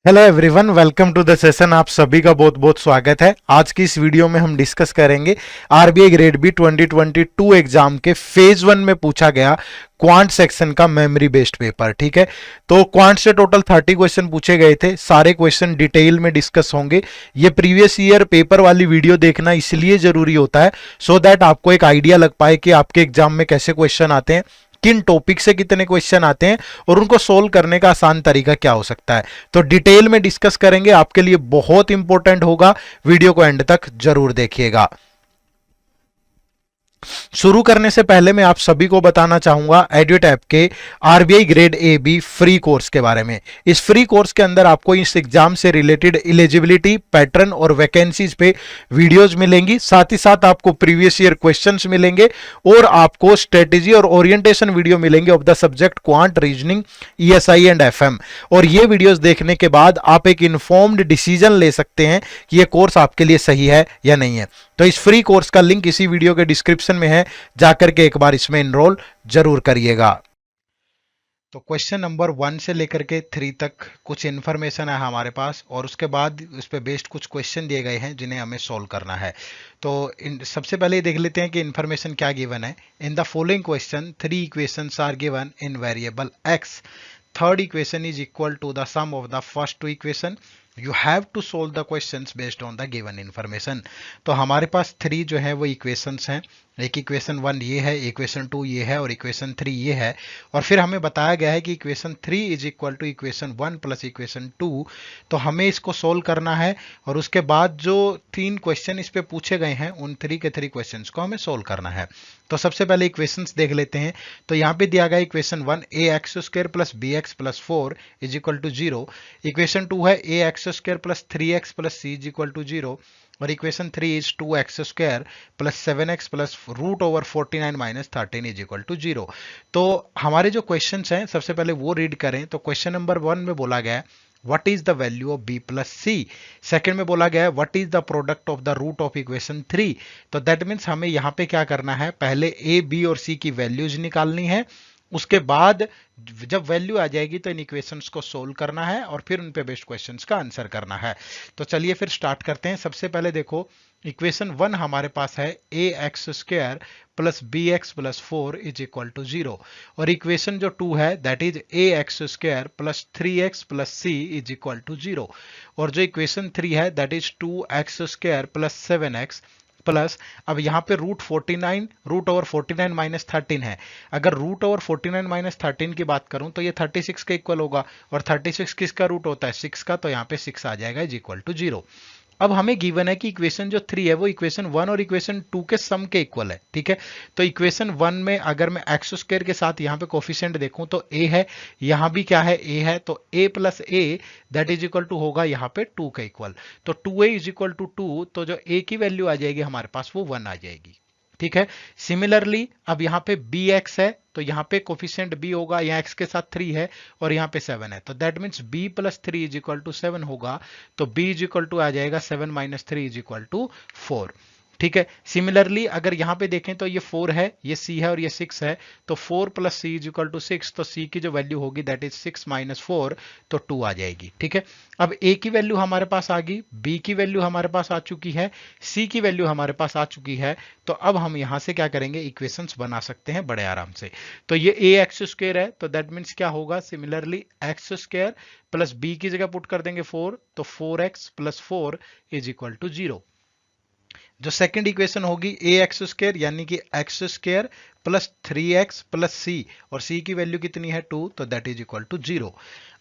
Hello everyone, welcome to the session. आप सभी का बहुत बहुत स्वागत है। आज की इस वीडियो में हम डिस्कस करेंगे आरबीआई ग्रेड बी 2022 एग्जाम के फेज 1 में पूछा गया क्वांट सेक्शन का मेमोरी बेस्ड पेपर। ठीक है, तो क्वांट से टोटल 30 क्वेश्चन पूछे गए थे। सारे क्वेश्चन डिटेल में डिस्कस होंगे। ये प्रीवियस ईयर पेपर वाली वीडियो देखना इसलिए जरूरी होता है सो दैट आपको एक आइडिया लग पाए कि आपके एग्जाम में कैसे क्वेश्चन आते हैं, किन टॉपिक से कितने क्वेश्चन आते हैं और उनको सोल्व करने का आसान तरीका क्या हो सकता है। तो डिटेल में डिस्कस करेंगे, आपके लिए बहुत इंपॉर्टेंट होगा। वीडियो को एंड तक जरूर देखिएगा। शुरू करने से पहले मैं आप सभी को बताना चाहूंगा एड्यूटैप के RBI grade A B free course के बारे में। इस फ्री कोर्स के अंदर आपको इस एग्जाम से रिलेटेड एलिजिबिलिटी, पैटर्न और वैकेंसीज पे वीडियोज मिलेंगी। साथ ही साथ आपको प्रीवियस ईयर क्वेश्चंस मिलेंगे और आपको स्ट्रेटेजी और ओरिएंटेशन वीडियो मिलेंगे of the subject quant, reasoning, ESI and FM. और ये वीडियोज देखने के बाद आप एक इन्फॉर्म्ड डिसीजन ले सकते हैं कि ये कोर्स आपके लिए सही है या नहीं है। तो इस फ्री कोर्स का लिंक इसी वीडियो के डिस्क्रिप्शन में है, जाकर के एक बार इसमें एनरोल जरूर करिएगा। तो क्वेश्चन नंबर 1 से लेकर के 3 तक कुछ इन्फॉर्मेशन है हमारे पास और उसके बाद उस पर बेस्ड कुछ क्वेश्चन दिए गए हैं जिन्हें हमें सॉल्व करना है। तो सबसे पहले देख लेते हैं कि इन्फॉर्मेशन क्या गिवन है। In the following question 3 equations are given in variable x. Third equation is equal to the sum of the first two equation. You have to solve the questions based on the given information. तो हमारे पास 3 जो है वो equations हैं। एक equation 1 ये है, equation 2 ये है और इक्वेशन 3 ये है। और फिर हमें बताया गया है कि equation 3 is equal to equation 1 plus equation 2। तो हमें इसको सोल्व करना है और उसके बाद जो 3 क्वेश्चन इस पे पूछे गए हैं उन 3 के 3 क्वेश्चंस को हमें सोल्व करना है। तो सबसे पहले इक्वेशंस देख लेते हैं। तो यहाँ पे दिया गया equation 1 a x square plus b x plus 4 is equal to 0। Equation 2 है a x square plus 3x plus c is equal to 0 और equation 3 is 2x square plus 7x plus root over 49 minus 13 is equal to 0। तो हमारे जो questions हैं सबसे पहले वो read करें। तो क्वेश्चन नंबर 1 में बोला गया है what is the value of b plus C. Second में बोला गया है what is the product of the root of equation 3। तो दैट मीन्स हमें यहाँ पे क्या करना है, पहले a, b और c की वैल्यूज निकालनी है। उसके बाद जब वैल्यू आ जाएगी तो इन इक्वेशंस को सोल्व करना है और फिर उन पे बेस्ड क्वेश्चंस का आंसर करना है। तो चलिए फिर स्टार्ट करते हैं। सबसे पहले देखो इक्वेशन 1 हमारे पास है a x square plus b x plus 4 is equal to 0 और इक्वेशन जो 2 है that is a x square plus 3x plus c is equal to 0 और जो इक्वेशन 3 है that is 2x square plus 7x plus अब यहाँ पे root 49 root over 49 minus 13 है। अगर रूट ओवर 49 माइनस 13 की बात करूं तो ये 36 के इक्वल होगा और 36 किसका रूट होता है, 6 का। तो यहाँ पे 6 आ जाएगा इज इक्वल टू 0। अब हमें गिवन है कि इक्वेशन जो 3 है वो इक्वेशन 1 और इक्वेशन 2 के सम के इक्वल है। ठीक है, तो इक्वेशन 1 में अगर मैं एक्स स्क्वायर के साथ यहाँ पे कोफिशिएंट देखूं तो a है, यहाँ भी क्या है a है, तो a plus a that is equal to होगा यहाँ पे 2 के इक्वल। तो 2a इज इक्वल टू 2, तो जो a की वैल्यू आ जाएगी हमारे पास वो 1 आ जाएगी। ठीक है, सिमिलरली अब यहाँ पे bx है तो यहाँ पे कोफिशिएंट b होगा, यहाँ x के साथ 3 है और यहाँ पे 7 है, तो that means b plus 3 is equal to 7 होगा। तो b इज इक्वल टू आ जाएगा 7 माइनस 3 इज इक्वल टू 4। ठीक है, सिमिलरली अगर यहाँ पे देखें तो ये 4 है, ये c है और ये 6 है, तो 4 plus c is equal to 6। तो c की जो वैल्यू होगी दैट इज 6 माइनस 4, तो 2 आ जाएगी। ठीक है, अब a की वैल्यू हमारे पास आ गई, b की वैल्यू हमारे पास आ चुकी है, c की वैल्यू हमारे पास आ चुकी है। तो अब हम यहाँ से क्या करेंगे, इक्वेशंस बना सकते हैं बड़े आराम से। तो ये a एक्स स्क्वायर है तो दैट मीन्स क्या होगा, similarly x square plus b की जगह पुट कर देंगे 4, तो 4x plus 4 is equal to 0। जो सेकंड इक्वेशन होगी ए एक्स स्क्वायर यानी कि x square plus 3x plus c और c की वैल्यू कितनी है 2, तो दैट इज इक्वल टू 0।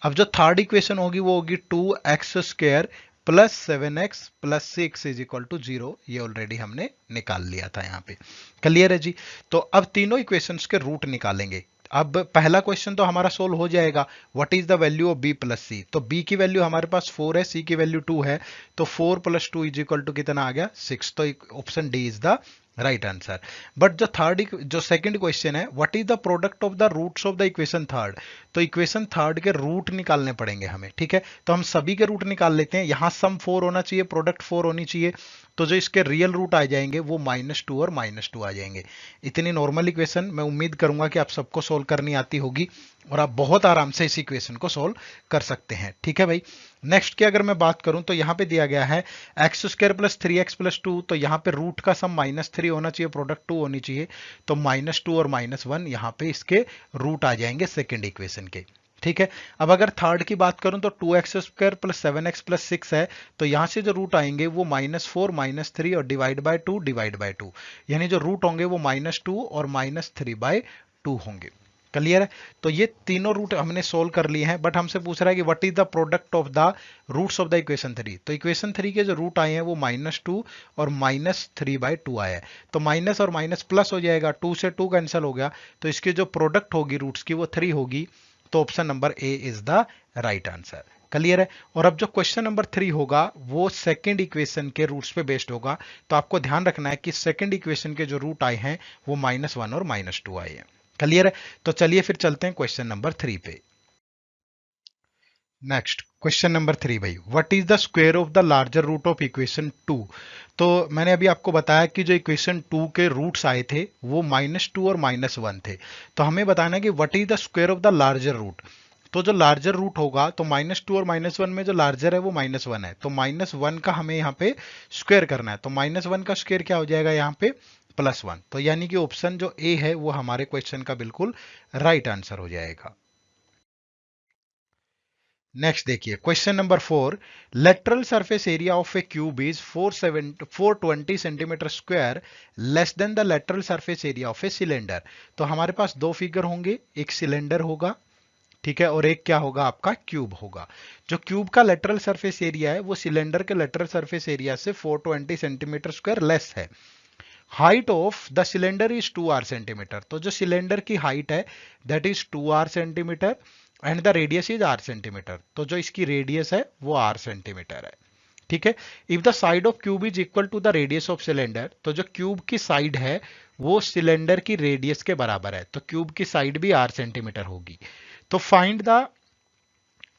अब जो थर्ड इक्वेशन होगी वो होगी 2x square plus 7x plus 6 is equal to 0। ये ऑलरेडी हमने निकाल लिया था यहाँ पे। क्लियर है जी। तो अब तीनों इक्वेशंस के रूट निकालेंगे। अब पहला क्वेश्चन तो हमारा सोल्व हो जाएगा, what is the value of b plus c. तो b की वैल्यू हमारे पास 4 है, c की वैल्यू 2 है, तो 4 प्लस 2 इज इक्वल टू कितना आ गया, 6। तो option D is the right answer. But जो सेकंड क्वेश्चन है what is the product of the roots of the equation third. तो इक्वेशन थर्ड के रूट निकालने पड़ेंगे हमें। ठीक है, तो हम सभी के रूट निकाल लेते हैं। यहाँ सम 4 होना चाहिए, प्रोडक्ट 4 होनी चाहिए, तो जो इसके रियल रूट आ जाएंगे वो -2 और -2 आ जाएंगे। इतनी नॉर्मल इक्वेशन मैं उम्मीद करूंगा कि आप सबको सोल्व करनी आती होगी। और आप बहुत आराम से इस इक्वेशन को सोल्व कर सकते हैं। ठीक है भाई। नेक्स्ट की अगर मैं बात करूं तो यहां पे दिया गया है एक्स स्क्वायर प्लस 3x+2, तो यहां पे रूट का सम -3 होना चाहिए, प्रोडक्ट 2 होनी चाहिए, तो -2 और -1 यहां पे इसके रूट आ जाएंगे सेकेंड इक्वेशन के। ठीक है। अब अगर थर्ड की बात करूं तो 2x² प्लस 7x+6 है, तो यहां से जो रूट आएंगे वो -4 -3 और डिवाइड बाय 2 यानी जो रूट होंगे वो -2 और -3/2 होंगे। क्लियर है। तो ये तीनों रूट हमने सोल्व कर लिए हैं, बट हमसे पूछ रहा है कि what is the product of the roots of the equation 3। तो इक्वेशन 3 के जो रूट आए हैं वो -2 और -3/2 आया है, तो माइनस और माइनस प्लस हो जाएगा, 2 से 2 कैंसिल हो गया, तो इसकी जो प्रोडक्ट होगी रूट्स की वो 3 होगी। तो option number A is the right answer. Clear है। और अब जो क्वेश्चन नंबर 3 होगा वो सेकंड इक्वेशन के रूट्स पे बेस्ड होगा, तो आपको ध्यान रखना है कि सेकंड इक्वेशन के जो रूट आए हैं वो -1 और -2 आए हैं। क्लियर है। तो चलिए फिर चलते हैं क्वेश्चन नंबर 3 पे। नेक्स्ट क्वेश्चन नंबर 3 भाई, what is the square of the larger root of equation 2। तो मैंने अभी आपको बताया कि जो इक्वेशन 2 के रूट्स आए थे वो -2 और -1 थे, तो हमें बताना है कि what is the square of the larger root. तो जो लार्जर रूट होगा तो -2 और -1 में जो लार्जर है वो -1 है, तो -1 का हमें यहाँ पे स्क्वायर करना है, तो -1 का स्क्वायर क्या हो जाएगा यहाँ पे +1। तो यानी कि ऑप्शन जो ए है वो हमारे क्वेश्चन का बिल्कुल राइट आंसर हो जाएगा। नेक्स्ट देखिए question number 4, lateral surface area of A cube is 420 centimetre square less than the lateral surface area of a cylinder. तो हमारे पास दो फिगर होंगे, एक सिलेंडर होगा, ठीक है, और एक क्या होगा आपका क्यूब होगा। जो क्यूब का लेटरल सरफेस एरिया है वो सिलेंडर के लेटरल सरफेस एरिया से 420 सेंटीमीटर स्क्वायर लेस है। Height of the cylinder is 2r centimetre, तो जो सिलेंडर की हाइट है that is 2r centimetre and the radius is r centimetre, तो जो इसकी रेडियस है वो r सेंटीमीटर है। ठीक है। If the side of cube is equal to the radius of cylinder, तो जो क्यूब की साइड है वो सिलेंडर की रेडियस के बराबर है, तो क्यूब की साइड भी r सेंटीमीटर होगी। तो find the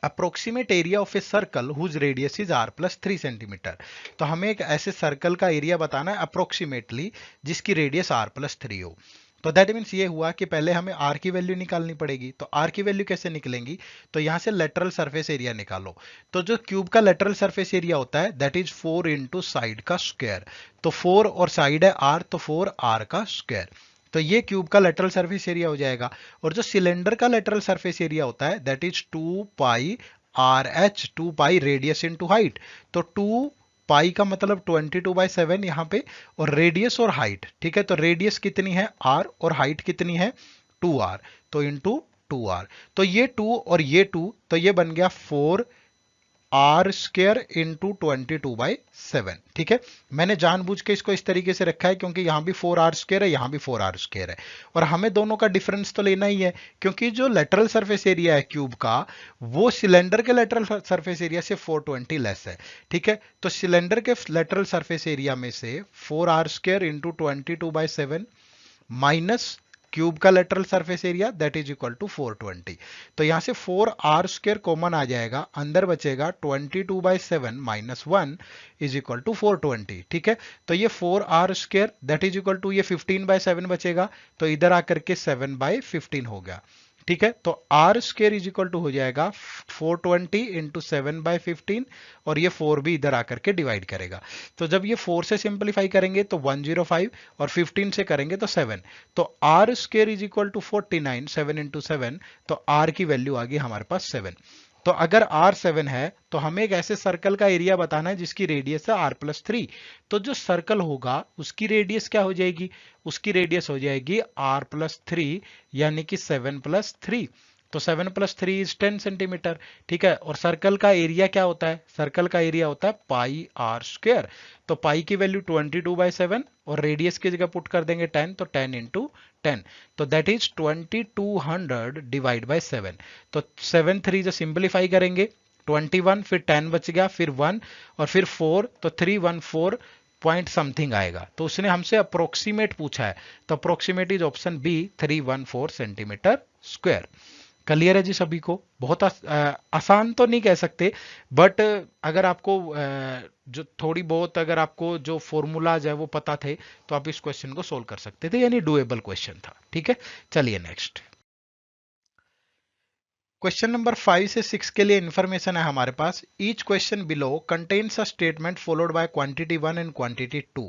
approximate area of a circle whose radius is r+3 centimetre. तो हमें एक ऐसे सर्कल का एरिया बताना है अप्रोक्सीमेटली जिसकी रेडियस r+3 हो। तो दैट मीन्स ये हुआ कि पहले हमें r की वैल्यू निकालनी पड़ेगी, तो r की वैल्यू कैसे निकलेंगी, तो यहां से लेटरल सरफेस एरिया निकालो। तो जो क्यूब का लेटरल सरफेस एरिया होता है दैट इज 4 इंटू साइड का स्क्वायर, तो 4 और साइड है r, तो 4r का स्क्वायर, तो ये क्यूब का लेटरल सरफेस एरिया हो जाएगा। और जो सिलेंडर का लेटरल सरफेस एरिया होता है that is 2πRh, 2π radius into height, तो 2π का मतलब 22/7 यहाँ पे, और रेडियस और हाइट, ठीक है, तो रेडियस कितनी है r और हाइट कितनी है 2r, तो इंटू 2r, तो ये 2 और ये 2, तो ये बन गया 4r² इंटू 22/7। ठीक है। मैंने जानबूझ के इसको इस तरीके से रखा है क्योंकि यहां भी 4r² है, यहां भी 4r² है, और हमें दोनों का डिफरेंस तो लेना ही है, क्योंकि जो लेटरल सरफेस एरिया है क्यूब का वो सिलेंडर के लेटरल सरफेस एरिया से 420 लेस है। ठीक है। तो सिलेंडर के लेटरल सरफेस एरिया में से 4r² इंटू 22/7 माइनस क्यूब का lateral surface area that is equal to 420, तो यहां से 4r² कॉमन आ जाएगा, अंदर बचेगा 22/7 माइनस 1 इज इक्वल टू 420। ठीक है। तो ये 4r² that is equal to ये 15/7 बचेगा, तो इधर आकर के 7/15 हो गया। ठीक है। तो r² इज इक्वल टू हो जाएगा 420 इंटू 7/15, और ये 4 भी इधर आकर के डिवाइड करेगा, तो जब ये 4 से सिंप्लीफाई करेंगे तो 105, और 15 से करेंगे तो 7, तो r² is equal to 49, 7 into 7, तो r की वैल्यू आ गई हमारे पास 7। तो अगर r 7 है तो हमें एक ऐसे सर्कल का एरिया बताना है जिसकी रेडियस है r+3, तो जो सर्कल होगा उसकी रेडियस क्या हो जाएगी, उसकी रेडियस हो जाएगी r+3 यानी कि 7+3, तो 7+3 इज 10 सेंटीमीटर। ठीक है। और सर्कल का एरिया क्या होता है, सर्कल का एरिया होता है πr², तो पाई की वैल्यू 22/7 और रेडियस की जगह पुट कर देंगे 10, तो 10 इंटू 10, तो दैट इज 2200 डिवाइड बाय 7, तो 7 3 जो सिंप्लीफाई करेंगे 21, फिर 10 बच गया, फिर 1 और फिर 4, तो 314 पॉइंट समथिंग आएगा। तो उसने हमसे अप्रोक्सीमेट पूछा है, तो approximate is option B 314 centimetre square. Clear है जी सभी को। बहुत आसान तो नहीं कह सकते, बट अगर आपको जो थोड़ी बहुत अगर आपको जो फॉर्मूलाज है वो पता थे तो आप इस क्वेश्चन को सोल्व कर सकते थे, यानी डुएबल क्वेश्चन था। ठीक है। चलिए नेक्स्ट। क्वेश्चन नंबर 5 से 6 के लिए इंफॉर्मेशन है हमारे पास। Each question below contains a statement followed by quantity 1 and quantity 2।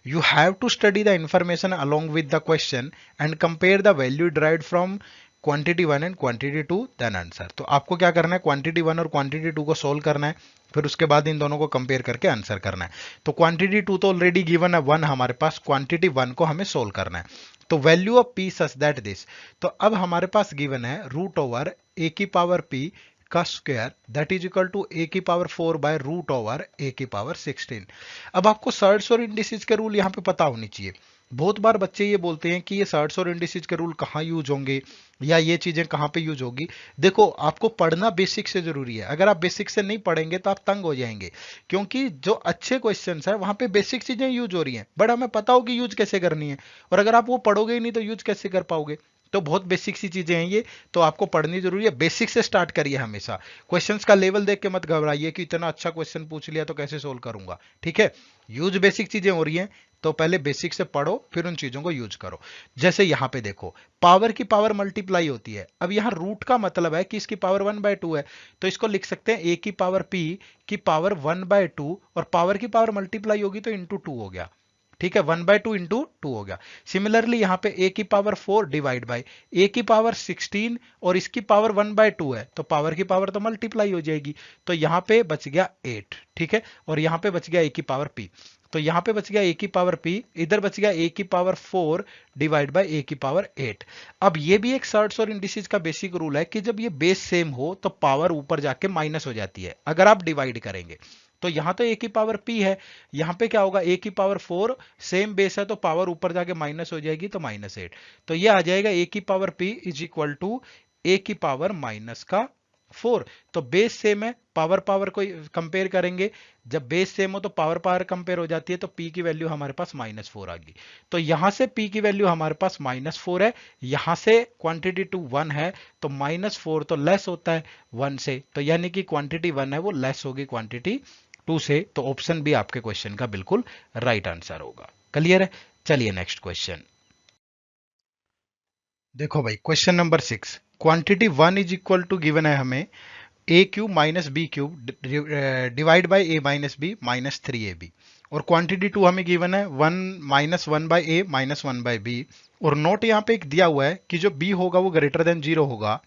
You have to study the information along with the question and compare the value derived from quantity 1 and quantity 2 then answer. तो आपको क्या करना है, quantity 1 और quantity 2 को solve करना है, फिर उसके बाद इन दोनों को कंपेयर करके आंसर करना है। तो क्वांटिटी 2 तो ऑलरेडी गिवन है 1 हमारे पास, क्वांटिटी 1 को हमें सोल्व करना है। तो value of p such that this, तो अब हमारे पास गिवन है रूट ओवर ए की पावर पी का square that is equal to a की power 4 by root over a की पावर 16। अब आपको सर्ट्स और इंडिसेस के रूल यहाँ पे पता होनी चाहिए। बहुत बार बच्चे ये बोलते हैं कि ये सर्ट्स और इंडिसेस के रूल कहाँ यूज होंगे या ये चीजें कहाँ पे यूज होगी। देखो, आपको पढ़ना बेसिक से जरूरी है। अगर आप बेसिक से नहीं पढ़ेंगे तो आप तंग हो जाएंगे, क्योंकि जो अच्छे क्वेश्चंस है वहां पे बेसिक चीजें यूज हो रही हैं, बट हमें पता होगी यूज कैसे करनी है। और अगर आप वो पढ़ोगे ही नहीं तो यूज कैसे कर पाओगे। तो बहुत बेसिक सी चीजें हैं ये, तो आपको पढ़नी जरूरी है। बेसिक से स्टार्ट करिए हमेशा। क्वेश्चंस का लेवल देख के मत घबराइए कि इतना अच्छा क्वेश्चन पूछ लिया तो कैसे सोल्व करूंगा। ठीक है, यूज बेसिक चीजें हो रही हैं, तो पहले बेसिक से पढ़ो फिर उन चीजों को यूज करो। जैसे यहां पे देखो, पावर की पावर मल्टीप्लाई होती है। अब यहां रूट का मतलब है कि इसकी पावर 1/2 है, तो इसको लिख सकते हैं ए की पावर पी की पावर 1/2, और पावर की पावर मल्टीप्लाई होगी तो इंटू 2 हो गया। ठीक है, 1/2 इंटू 2 हो गया। सिमिलरली यहां पे ए की पावर 4 डिवाइड बाई ए की पावर 16, और इसकी पावर 1/2 है, तो पावर की पावर तो मल्टीप्लाई हो जाएगी, तो यहां पे बच गया 8। ठीक है, और यहां पे बच गया ए की पावर पी, तो यहां पे बच गया ए की पावर पी, इधर बच गया ए की पावर 4 डिवाइड बाय ए की पावर 8। अब ये भी एक सर्ट्स और इंडिसेस का बेसिक रूल है कि जब ये बेस सेम हो तो पावर ऊपर जाके माइनस हो जाती है अगर आप डिवाइड करेंगे। तो यहां तो ए की पावर पी है, यहां पे क्या होगा, ए की पावर 4 सेम बेस है तो पावर ऊपर जाके माइनस हो जाएगी, तो -8। तो ये आ जाएगा ए की power p is equal to a की पावर -4। तो बेस सेम है, पावर पावर को कंपेयर करेंगे, जब बेस सेम हो तो पावर पावर कंपेयर हो जाती है, तो पी की वैल्यू हमारे पास -4 आ गई। तो यहां से पी की वैल्यू हमारे पास -4 है, यहां से क्वांटिटी 2 1 है, तो -4 तो लेस होता है 1 से, तो यानी कि क्वांटिटी 1 है वो लेस होगी क्वांटिटी 2 से। तो ऑप्शन भी आपके क्वेश्चन का बिल्कुल राइट आंसर होगा। क्लियर है? चलिए नेक्स्ट क्वेश्चन देखो भाई। Question number 6, quantity 1 is equal to given है हमें a cube minus b cube divide by A minus b minus 3ab, और क्वांटिटी 2 हमें गिवन है 1 -1 by A minus 1 by b, और नोट यहाँ पे एक दिया हुआ है कि जो b होगा वो ग्रेटर देन 0 होगा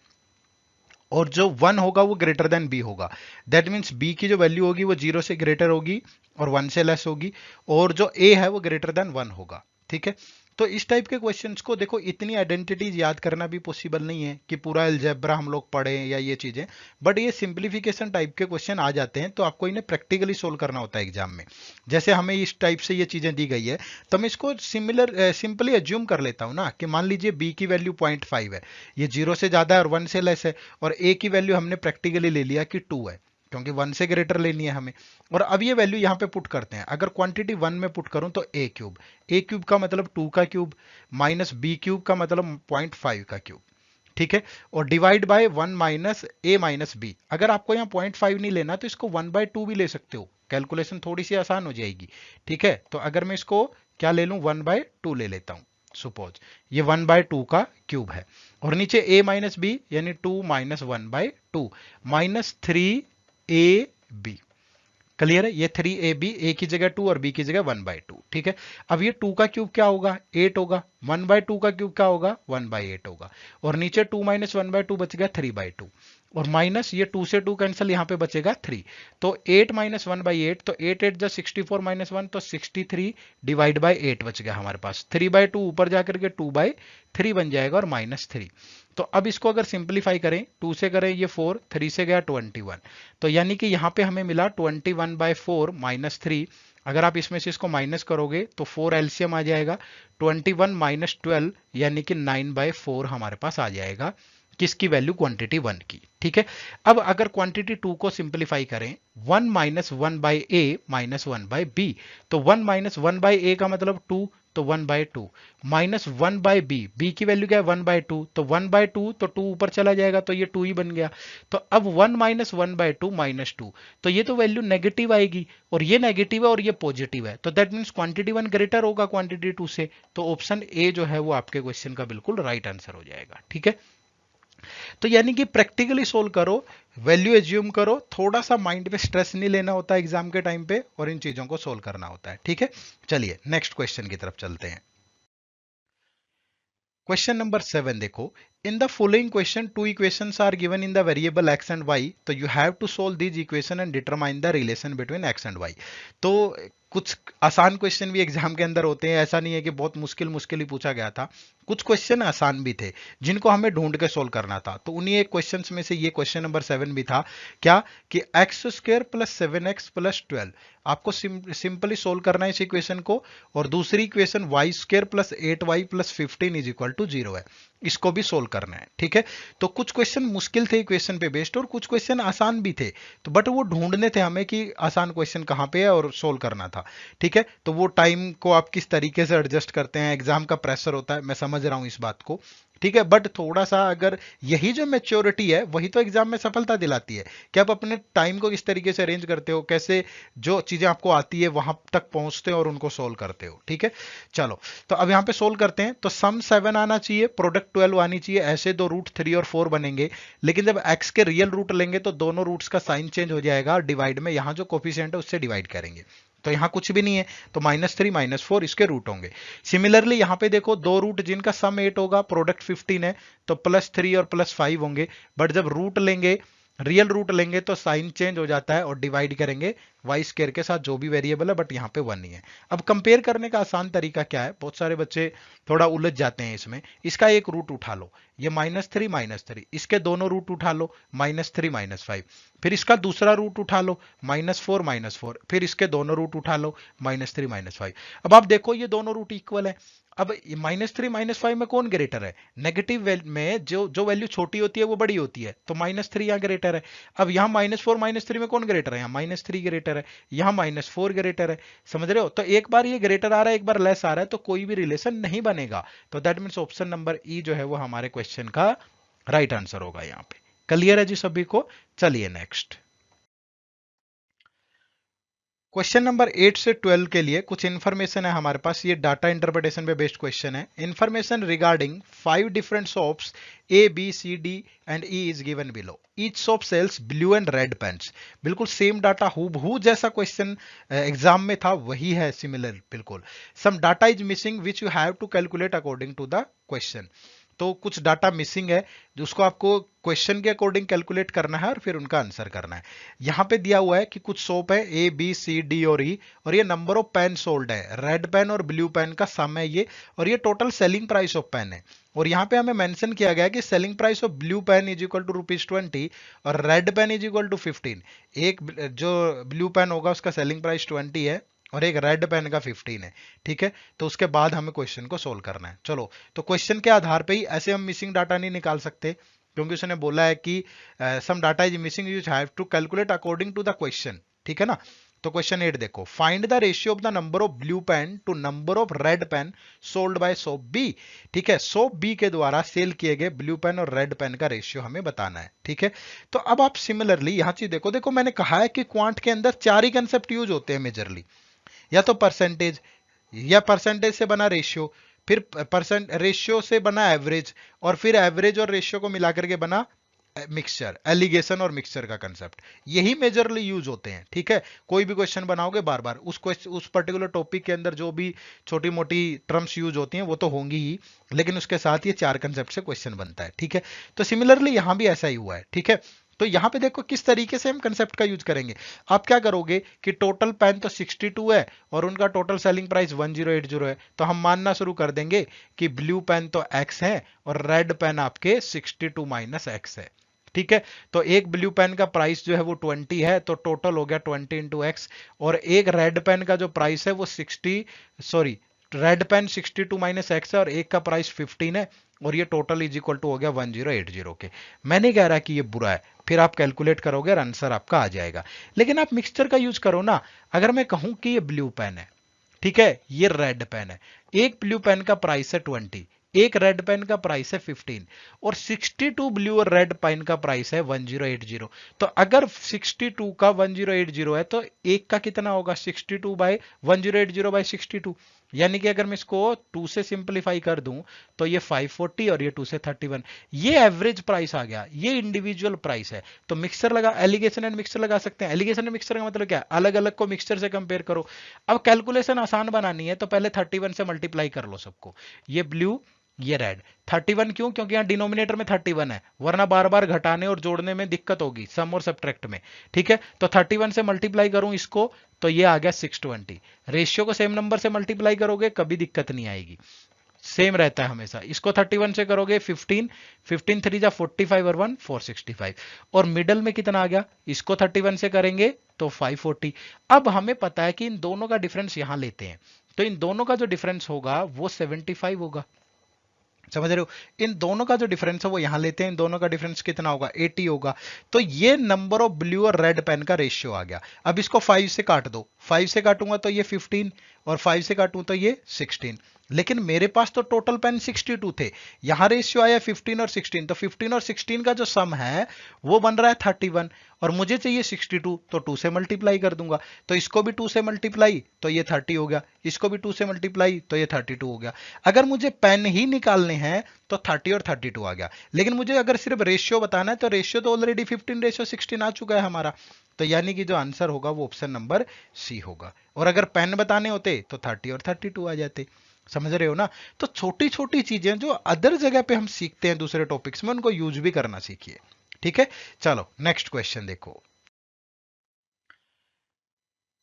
और जो 1 होगा वो ग्रेटर देन बी होगा। दैट मीन्स बी की जो वैल्यू होगी वो 0 से ग्रेटर होगी और 1 से लेस होगी, और जो ए है वो ग्रेटर देन 1 होगा। ठीक है, तो इस टाइप के क्वेश्चंस को देखो, इतनी आइडेंटिटीज याद करना भी पॉसिबल नहीं है कि पूरा अलजेब्रा हम लोग पढ़ें या ये चीजें, बट ये सिंप्लीफिकेशन टाइप के क्वेश्चन आ जाते हैं, तो आपको इन्हें प्रैक्टिकली सोल्व करना होता है एग्जाम में। जैसे हमें इस टाइप से ये चीजें दी गई है, तो मैं इसको सिंपली एज्यूम कर लेता हूं ना कि मान लीजिए बी की वैल्यू 0.5 है, ये 0 से ज्यादा है और 1 से लेस है, और ए की वैल्यू हमने प्रैक्टिकली ले लिया कि 2 है, क्योंकि 1 से ग्रेटर लेनी है हमें। और अब ये वैल्यू यहाँ पे पुट करते हैं। अगर क्वांटिटी 1 में पुट करूं तो ए क्यूब का मतलब 2 का क्यूब, माइनस बी क्यूब का मतलब 0.5 का क्यूब। ठीक है, और divide by 1 minus A minus B. अगर आपको यहाँ 0.5 नहीं लेना तो इसको 1/2 भी ले सकते हो, कैलकुलेशन थोड़ी सी आसान हो जाएगी। ठीक है, तो अगर मैं इसको क्या ले लूं, 1/2 ले लेता हूं। सपोज ये 1/2 का क्यूब है, और नीचे a माइनस बी यानी 2 माइनस 1/2 माइनस 3ab। क्लियर है? ये 3ab, ए की जगह 2 और बी की जगह 1/2। ठीक है, अब ये 2 का क्यूब क्या होगा, 8 होगा, 1/2 का क्यूब क्या होगा, 1/8 होगा, और नीचे 2 माइनस 1/2 बच गया 3/2, और माइनस ये 2 से 2 कैंसिल, यहां पे बचेगा 3। तो 8 माइनस 1/8, तो 8 8 64 माइनस 1 तो 63 डिवाइड बाई 8 बच गया हमारे पास। 3/2 ऊपर जाकर के 2/3 बन जाएगा और -3। तो अब इसको अगर सिंप्लीफाई करें, 2 से करें ये 4, 3 से गया 21, तो यानी कि यहां पे हमें मिला 21/4 -3। अगर आप इसमें से इसको माइनस करोगे तो 4 एलसीएम आ जाएगा, 21 माइनस 12 यानी कि 9/4 हमारे पास आ जाएगा, किसकी वैल्यू, क्वांटिटी 1 की। ठीक है, अब अगर क्वांटिटी 2 को सिंप्लीफाई करें, 1 minus 1 by A minus 1 by B, तो 1 माइनस 1 बाई ए का मतलब 2, तो 1/2 माइनस 1 बाई बी, बी की वैल्यू क्या है 1/2, तो 1/2 तो 2 ऊपर चला जाएगा तो ये 2 ही बन गया। तो अब 1 माइनस 1/2 -2, तो ये तो वैल्यू नेगेटिव आएगी, और ये नेगेटिव है और ये पॉजिटिव है, तो दैट मीन्स क्वांटिटी 1 ग्रेटर होगा क्वांटिटी 2 से। तो ऑप्शन ए जो है वो आपके क्वेश्चन का बिल्कुल राइट आंसर हो जाएगा। ठीक है, तो यानी कि प्रैक्टिकली सोल्व करो, वैल्यू एज्यूम करो, थोड़ा सा माइंड पे स्ट्रेस नहीं लेना होता एग्जाम के टाइम पे, और इन चीजों को सोल्व करना होता है। ठीक है, चलिए नेक्स्ट क्वेश्चन की तरफ चलते हैं। क्वेश्चन नंबर 7 देखो, in the following question two equations are given in the variable x and y, तो you have to solve these equation and determine the relation between x and y. तो कुछ आसान question भी exam के अंदर होते हैं, ऐसा नहीं है कि बहुत मुश्किल मुश्किल ही पूछा गया था, कुछ क्वेश्चन आसान भी थे जिनको हमें ढूंढ के सोल्व करना था। तो उन्हीं एक क्वेश्चन में से ये क्वेश्चन नंबर 7 भी था, क्या कि x square plus 7x plus 12, आपको सिंपली सोल्व करना है इस इक्वेशन को, और दूसरी equation Y square plus 8y plus 15 is equal to 0 है, इसको भी सोल्व करना है। ठीक है, तो कुछ क्वेश्चन मुश्किल थे इक्वेशन पे बेस्ड, और कुछ क्वेश्चन आसान भी थे, तो बट वो ढूंढने थे हमें कि आसान क्वेश्चन कहाँ पे है और सोल्व करना था। ठीक है, तो वो टाइम को आप किस तरीके से एडजस्ट करते हैं, एग्जाम का प्रेशर होता है, मैं समझ रहा हूं इस बात को। ठीक है, बट थोड़ा सा अगर यही जो मेच्योरिटी है वही तो एग्जाम में सफलता दिलाती है, कि आप अपने टाइम को किस तरीके से अरेंज करते हो, कैसे जो चीजें आपको आती है वहां तक पहुंचते हो और उनको सोल्व करते हो। ठीक है, चलो तो अब यहां पे सोल्व करते हैं। तो सम 7 आना चाहिए, प्रोडक्ट 12 आनी चाहिए, ऐसे दो रूट 3 और 4 बनेंगे। लेकिन जब x के रियल रूट लेंगे तो दोनों रूट्स का साइन चेंज हो जाएगा, डिवाइड में यहां जो कोफिशिएंट है उससे डिवाइड करेंगे, तो यहां कुछ भी नहीं है, तो -3 -4 इसके रूट होंगे। सिमिलरली यहां पे देखो दो रूट जिनका सम 8 होगा, प्रोडक्ट 15 है, तो +3 और +5 होंगे। बट जब रूट लेंगे, रियल रूट लेंगे, तो साइन चेंज हो जाता है और डिवाइड करेंगे वाई स्क्वायर के साथ, जो भी वेरिएबल है, बट यहाँ पे 1 ही है। अब कंपेयर करने का आसान तरीका क्या है, बहुत सारे बच्चे थोड़ा उलझ जाते हैं इसमें। इसका एक रूट उठा लो, ये -3 -3, इसके दोनों रूट उठा लो, -3 -5, फिर इसका दूसरा रूट उठा लो, -4 -4, फिर इसके दोनों रूट उठा लो, -3 -5। अब आप देखो ये दोनों रूट इक्वल है। अब -3 -5 में कौन ग्रेटर है, नेगेटिव में जो जो वैल्यू छोटी होती है वो बड़ी होती है, तो -3 यहाँ ग्रेटर है। अब यहाँ -4 -3 में कौन ग्रेटर है, यहाँ -3 ग्रेटर है, यहाँ -4 ग्रेटर है। समझ रहे हो, तो एक बार ये ग्रेटर आ रहा है, एक बार लेस आ रहा है, तो कोई भी रिलेशन नहीं बनेगा। तो दैट मीन्स ऑप्शन नंबर ई जो है वो हमारे क्वेश्चन का राइट आंसर होगा यहाँ पे। क्लियर है जी सभी को, चलिए नेक्स्ट। क्वेश्चन नंबर 8 से 12 के लिए कुछ इंफॉर्मेशन है हमारे पास, ये डाटा इंटरप्रिटेशन पे बेस्ड क्वेश्चन है। Information regarding 5 different shops A B C D and E is given below, each shop sells blue and red pens. बिल्कुल सेम डाटा हूबहू जैसा क्वेश्चन एग्जाम में था वही है, सिमिलर बिल्कुल। Some data is missing which you have to calculate according to the question. तो कुछ डाटा मिसिंग है जिसको आपको क्वेश्चन के अकॉर्डिंग कैलकुलेट करना है और फिर उनका आंसर करना है। यहां पे दिया हुआ है कि कुछ शॉप है ए बी सी डी और ई, और ये नंबर ऑफ पेन सोल्ड है, रेड पेन और ब्लू पेन का सम है ये, और ये total selling price of pen है। और यहाँ पे हमें मेंशन किया गया है कि selling price of blue pen is equal to ₹20 और red pen is equal to 15। एक जो ब्लू पेन होगा उसका सेलिंग प्राइस 20 है और एक रेड पेन का 15 है। ठीक है, तो उसके बाद हमें क्वेश्चन को सोल्व करना है। चलो, तो क्वेश्चन के आधार पे ही ऐसे हम मिसिंग डाटा नहीं निकाल सकते, क्योंकि उसने बोला है कि some data is missing you have to calculate according to the question. ठीक है ना, तो क्वेश्चन 8 देखो, find the ratio of the number of blue pen to number of red pen sold by shop B. ठीक है, shop B के द्वारा sell किए गए ब्लू पेन और रेड पेन का रेशियो हमें बताना है। ठीक है, तो अब आप सिमिलरली यहां चीज देखो, देखो मैंने कहा है कि क्वांट के अंदर 4 ही कंसेप्ट यूज होते हैं मेजरली, या तो परसेंटेज, या परसेंटेज से बना रेशियो, फिर परसेंट रेशियो से बना एवरेज, और फिर एवरेज और रेशियो को मिलाकर के बना मिक्सचर, एलिगेशन और मिक्सचर का कंसेप्ट, यही मेजरली यूज होते हैं। ठीक है, कोई भी क्वेश्चन बनाओगे बार बार उस पर्टिकुलर टॉपिक के अंदर जो भी छोटी मोटी टर्म्स यूज होती हैं वो तो होंगी ही, लेकिन उसके साथ ये 4 कंसेप्ट से क्वेश्चन बनता है। ठीक है, तो सिमिलरली यहां भी ऐसा ही हुआ है। ठीक है, तो यहां पे देखो किस तरीके से हम कंसेप्ट का यूज करेंगे। आप क्या करोगे कि टोटल पेन तो 62 है और उनका टोटल सेलिंग प्राइस 1080 है, तो हम मानना शुरू कर देंगे कि ब्लू पेन तो x है और रेड पेन आपके 62 माइनस x है। ठीक है, तो एक ब्लू पेन का प्राइस जो है वो 20 है, तो टोटल हो गया 20 इंटू एक्स, और एक रेड पेन का जो प्राइस है वो 60, sorry red pen 62 minus x है और एक का प्राइस 15 है, और ये टोटल इज इक्वल टू हो गया 1080 के। मैं नहीं कह रहा कि ये बुरा है, फिर आप कैलकुलेट करोगे और आंसर आपका आ जाएगा, लेकिन आप मिक्सचर का यूज करो ना। अगर मैं कहूं कि ये ब्लू पेन है, ठीक है, ये रेड पेन है, एक ब्लू पेन का प्राइस है 20, एक रेड पेन का प्राइस है 15 और 62 ब्लू और रेड पेन का प्राइस है 1080। तो अगर 62 का 1080 है तो एक का कितना होगा, 62 बाय 1080 बाय 62, यानी कि अगर मैं इसको 2 से सिंपलीफाई कर दूं तो ये 540 और ये 2 से 31। ये एवरेज प्राइस आ गया, ये इंडिविजुअल प्राइस है। तो मिक्सर लगा, एलिगेशन एंड मिक्सर लगा सकते हैं। एलिगेशन एंड मिक्सर का मतलब क्या है, अलग अलग को मिक्सर से कंपेयर करो। अब कैलकुलेशन आसान बनानी है तो पहले 31 से मल्टीप्लाई कर लो सबको, ये ब्लू ये रेड। 31 क्यों, क्योंकि यहां डिनोमिनेटर में 31 है, वरना बार बार घटाने और जोड़ने में दिक्कत होगी सम और सब्ट्रैक्ट में। ठीक है, तो 31 से मल्टीप्लाई करूं इसको तो ये आ गया 620। रेशियो को सेम नंबर से मल्टीप्लाई करोगे कभी दिक्कत नहीं आएगी, सेम रहता है हमेशा। इसको 31 से करोगे 15, 15 3 जा 45 और 1 465। और मिडल में कितना आ गया, इसको 31 से करेंगे तो 540। अब हमें पता है कि इन दोनों का डिफरेंस यहां लेते हैं, तो इन दोनों का जो डिफरेंस होगा वो 75 होगा। समझ रहे हो, इन दोनों का जो डिफरेंस है वो यहां लेते हैं, इन दोनों का डिफरेंस कितना होगा 80 होगा। तो ये नंबर ऑफ ब्लू और रेड पेन का रेशियो आ गया। अब इसको 5 से काट दो, 5 से काटूंगा तो ये 15 और 5 से काटूं तो ये 16। लेकिन मेरे पास तो टोटल पेन 62 थे, यहां रेशियो आया 15 और 16, तो 15 और 16 का जो सम है वो बन रहा है 31 और मुझे चाहिए 62, तो 2 से मल्टीप्लाई कर दूंगा। तो इसको भी 2 से मल्टीप्लाई तो ये 30 हो गया, इसको भी 2 से मल्टीप्लाई तो ये 32 हो गया। अगर मुझे पेन ही निकालने हैं तो 30 और 32 आ गया। लेकिन मुझे अगर सिर्फ रेशियो बताना है तो रेशियो तो ऑलरेडी 15:16 आ चुका है हमारा। तो यानी कि जो आंसर होगा वो ऑप्शन नंबर सी होगा। और अगर पेन बताने होते तो 30 और 32 आ जाते। समझ रहे हो ना। तो छोटी छोटी चीजें जो अदर जगह पे हम सीखते हैं दूसरे टॉपिक्स में, उनको यूज भी करना सीखिए। ठीक है, चलो नेक्स्ट क्वेश्चन देखो।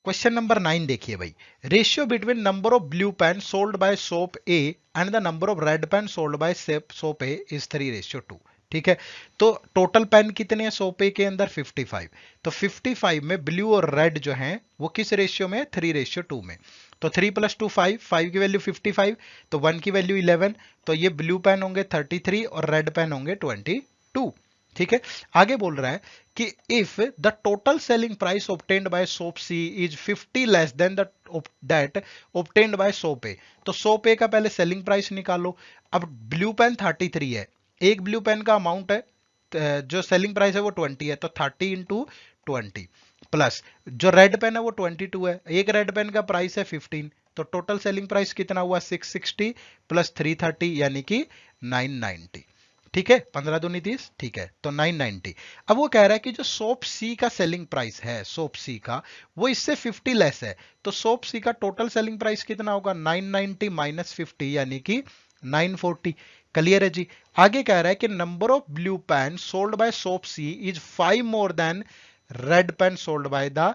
क्वेश्चन नंबर 9 देखिए भाई, ratio between number of blue pen sold by soap A and the number of red pen sold by soap A is 3:2। ठीक है, तो टोटल पेन कितने हैं सोप ए के अंदर 55। तो 55 में ब्लू और रेड जो हैं वो किस रेशियो में, 3:2 में। तो 3 + 2 5, 5 की वैल्यू 55, तो 1 की वैल्यू 11, तो ये ब्लू पेन होंगे 33 और रेड पेन होंगे 22। ठीक है, आगे बोल रहा है कि if the total selling price obtained by shop C is 50 less than the that obtained by soap A. तो सोप ए का पहले सेलिंग प्राइस निकालो। अब ब्लू पेन 33 है, एक ब्लू पेन का अमाउंट है, जो सेलिंग प्राइस है वो 20 है, तो 30 इंटू 20 प्लस जो रेड पेन है वो 22 है, एक रेड पेन का प्राइस है 15, तो टोटल सेलिंग प्राइस कितना हुआ 660 प्लस 330 यानी कि 990। ठीक है, 15 दूनी 30, ठीक है, तो 990। अब वो कह रहा है कि जो सोप सी का सेलिंग प्राइस है, सोप सी का, वो इससे 50 लेस है, तो सोप सी का टोटल सेलिंग प्राइस कितना होगा 990 माइनस 50 यानी कि 940। क्लियर है जी। आगे कह रहा है कि number of blue pen sold by shop C is 5 more than red pen sold by the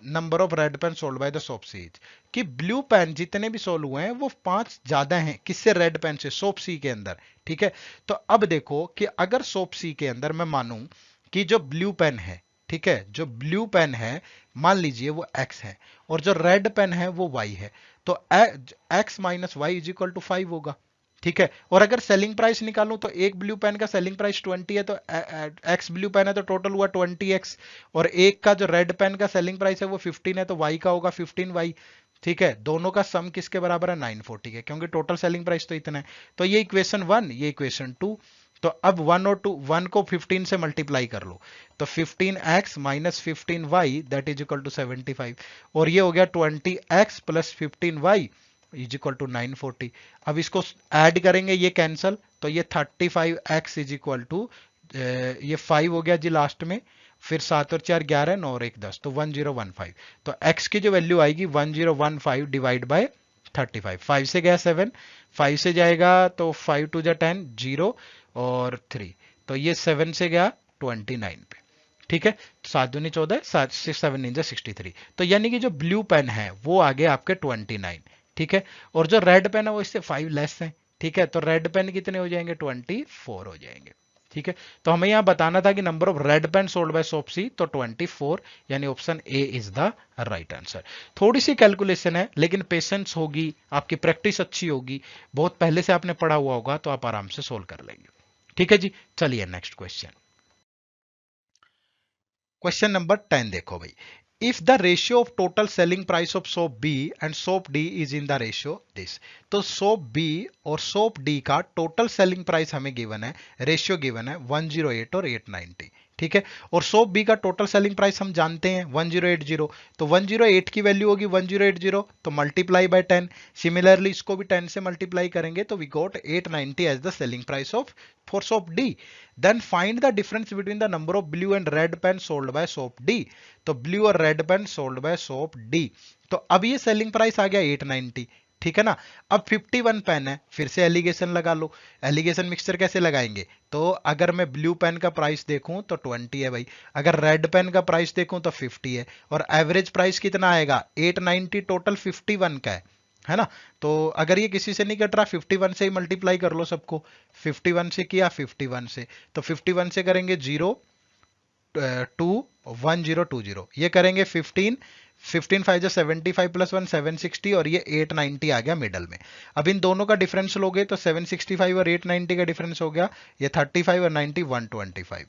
number of red pen sold by the shop C. कि ब्लू पेन जितने भी सोल्ड हुए हैं वो 5 ज्यादा हैं किससे, रेड पेन से, सोप सी के अंदर। ठीक है, तो अब देखो कि अगर सोप सी के अंदर मैं मानूं कि जो ब्लू पेन है, ठीक है, जो ब्लू पेन है मान लीजिए वो x है और जो रेड पेन है वो y है, तो x minus y is equal to 5 होगा। ठीक है, और अगर सेलिंग प्राइस निकालूं तो एक ब्लू पेन का सेलिंग प्राइस 20 है, तो एक्स ब्लू पेन है तो टोटल हुआ 20x, और एक का जो रेड पेन का सेलिंग प्राइस है वो 15 है तो y का होगा 15y। ठीक है, दोनों का सम किसके बराबर है 940 के, क्योंकि टोटल सेलिंग प्राइस तो इतना है। तो ये इक्वेशन 1, ये इक्वेशन 2। तो अब 1 और 2, 1 को 15 से मल्टीप्लाई कर लो, तो 15x minus 15y that is equal to 75, और ये हो गया 20x plus 15y is equal to 940। अब इसको ऐड करेंगे, ये कैंसल, तो ये 35x इज इक्वल टू, ये 5 हो गया जी लास्ट में, फिर 7 और 4 11, 9 और 1 10, तो 1015। तो x की जो वैल्यू आएगी 1015 डिवाइड बाय 35, 5 से गया 7, 5 से जाएगा तो 5 2 जा 10, 0 और 3, तो ये 7 से गया 29 पे। ठीक है, 7 दूनी 14, 7 7 9 63, तो यानी कि जो ब्लू पेन है वो आ गए आपके 29। ठीक है, और जो रेड पेन है वो इससे 5 लेस है। ठीक है, तो रेड पेन कितने हो जाएंगे 24 हो जाएंगे। ठीक है, तो हमें यहां बताना था कि number of red pen sold by soap C, तो 24, यानी option A is the right answer. थोड़ी सी कैलकुलेशन है लेकिन पेशेंस होगी, आपकी प्रैक्टिस अच्छी होगी, बहुत पहले से आपने पढ़ा हुआ होगा तो आप आराम से सोल्व कर लेंगे। ठीक है जी, चलिए नेक्स्ट क्वेश्चन। क्वेश्चन नंबर 10 देखो भाई, if the ratio of total selling price of soap B and soap D is in the ratio this. तो सोप बी और सोप डी का टोटल सेलिंग प्राइस हमें गिवन है, रेशियो गिवन है 108 और 890, ठीक है। और सोप बी का टोटल सेलिंग प्राइस हम जानते हैं 1080, तो 108 की वैल्यू होगी 1080, तो मल्टीप्लाई बाय 10। सिमिलरली इसको भी 10 से मल्टीप्लाई करेंगे तो we got 890 as the selling price of for soap D. Then find the difference between the number of blue and red pen sold by soap D. तो blue और red pen sold by soap D. तो अब ये selling price आ गया 890, ठीक है ना। अब 51 पेन है, फिर से एलिगेशन लगा लो। एलिगेशन मिक्सचर कैसे लगाएंगे, तो अगर मैं ब्लू पेन का प्राइस देखूं तो 20 है भाई, अगर रेड पेन का प्राइस देखूं तो 50 है, और एवरेज प्राइस कितना आएगा 890, टोटल 51 का है ना। तो अगर ये किसी से नहीं कट रहा 51 से ही मल्टीप्लाई कर लो सबको। 51 से किया 51 से, तो 51 से करेंगे 0 2 1020, ये करेंगे 15 15 5 जो 75 प्लस 1 760, और ये 890 आ गया मिडल में। अब इन दोनों का डिफरेंस लोगे तो 765 और 890 का डिफरेंस हो गया ये 35 और 90 125।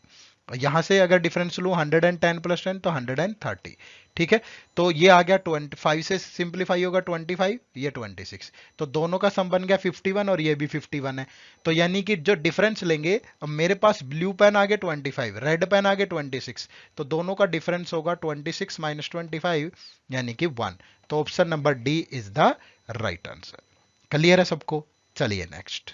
यहां से अगर डिफरेंस लूं 110 प्लस 10 तो 130, ठीक है। तो ये आ गया 25 से सिंप्लीफाई होगा 25, ये 26, तो दोनों का सम बन गया 51 और ये भी 51 है। तो यानी कि जो डिफरेंस लेंगे, अब मेरे पास ब्लू पेन आगे 25, रेड पेन आगे 26, तो दोनों का डिफरेंस होगा 26 माइनस 25 यानी कि 1। तो option number D is the right answer. Clear है सबको, चलिए नेक्स्ट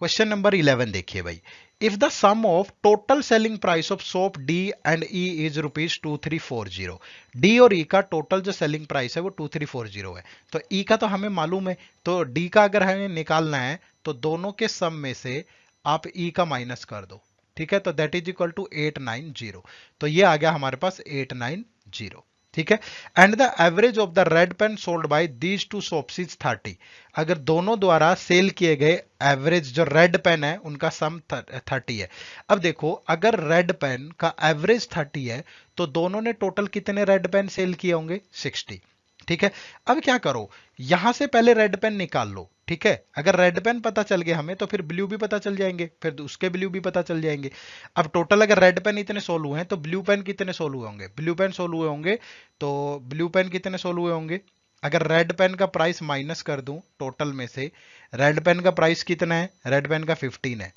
क्वेश्चन नंबर 11 देखिए भाई। If the sum of total selling price of soap D and E is ₹2340, D और ई का टोटल जो सेलिंग प्राइस है वो 2340 है। तो ई का तो हमें मालूम है, तो डी का अगर हमें निकालना है तो दोनों के सम में से आप ई का माइनस कर दो, ठीक है। तो दैट इज इक्वल टू 890, तो ये आ गया हमारे पास 890, ठीक है। And the average of the red pen sold by these two soaps is 30। अगर दोनों द्वारा सेल किए गए एवरेज जो रेड पेन है उनका सम 30 है। अब देखो अगर रेड पेन का एवरेज 30 है तो दोनों ने टोटल कितने रेड पेन सेल किए होंगे 60, ठीक है। अब क्या करो, यहां से पहले रेड पेन निकाल लो, ठीक है। अगर रेड पेन पता चल गया हमें तो फिर ब्लू भी पता चल जाएंगे, फिर उसके ब्लू भी पता चल जाएंगे। अब टोटल अगर रेड पेन इतने सोल हुए हैं तो ब्लू पेन कितने सोल हुए होंगे, ब्लू पेन सोल हुए होंगे, तो ब्लू पेन कितने सोल हुए होंगे। अगर रेड पेन का प्राइस माइनस कर दूं टोटल में से, रेड पेन का प्राइस कितना है, रेड पेन का 15 है,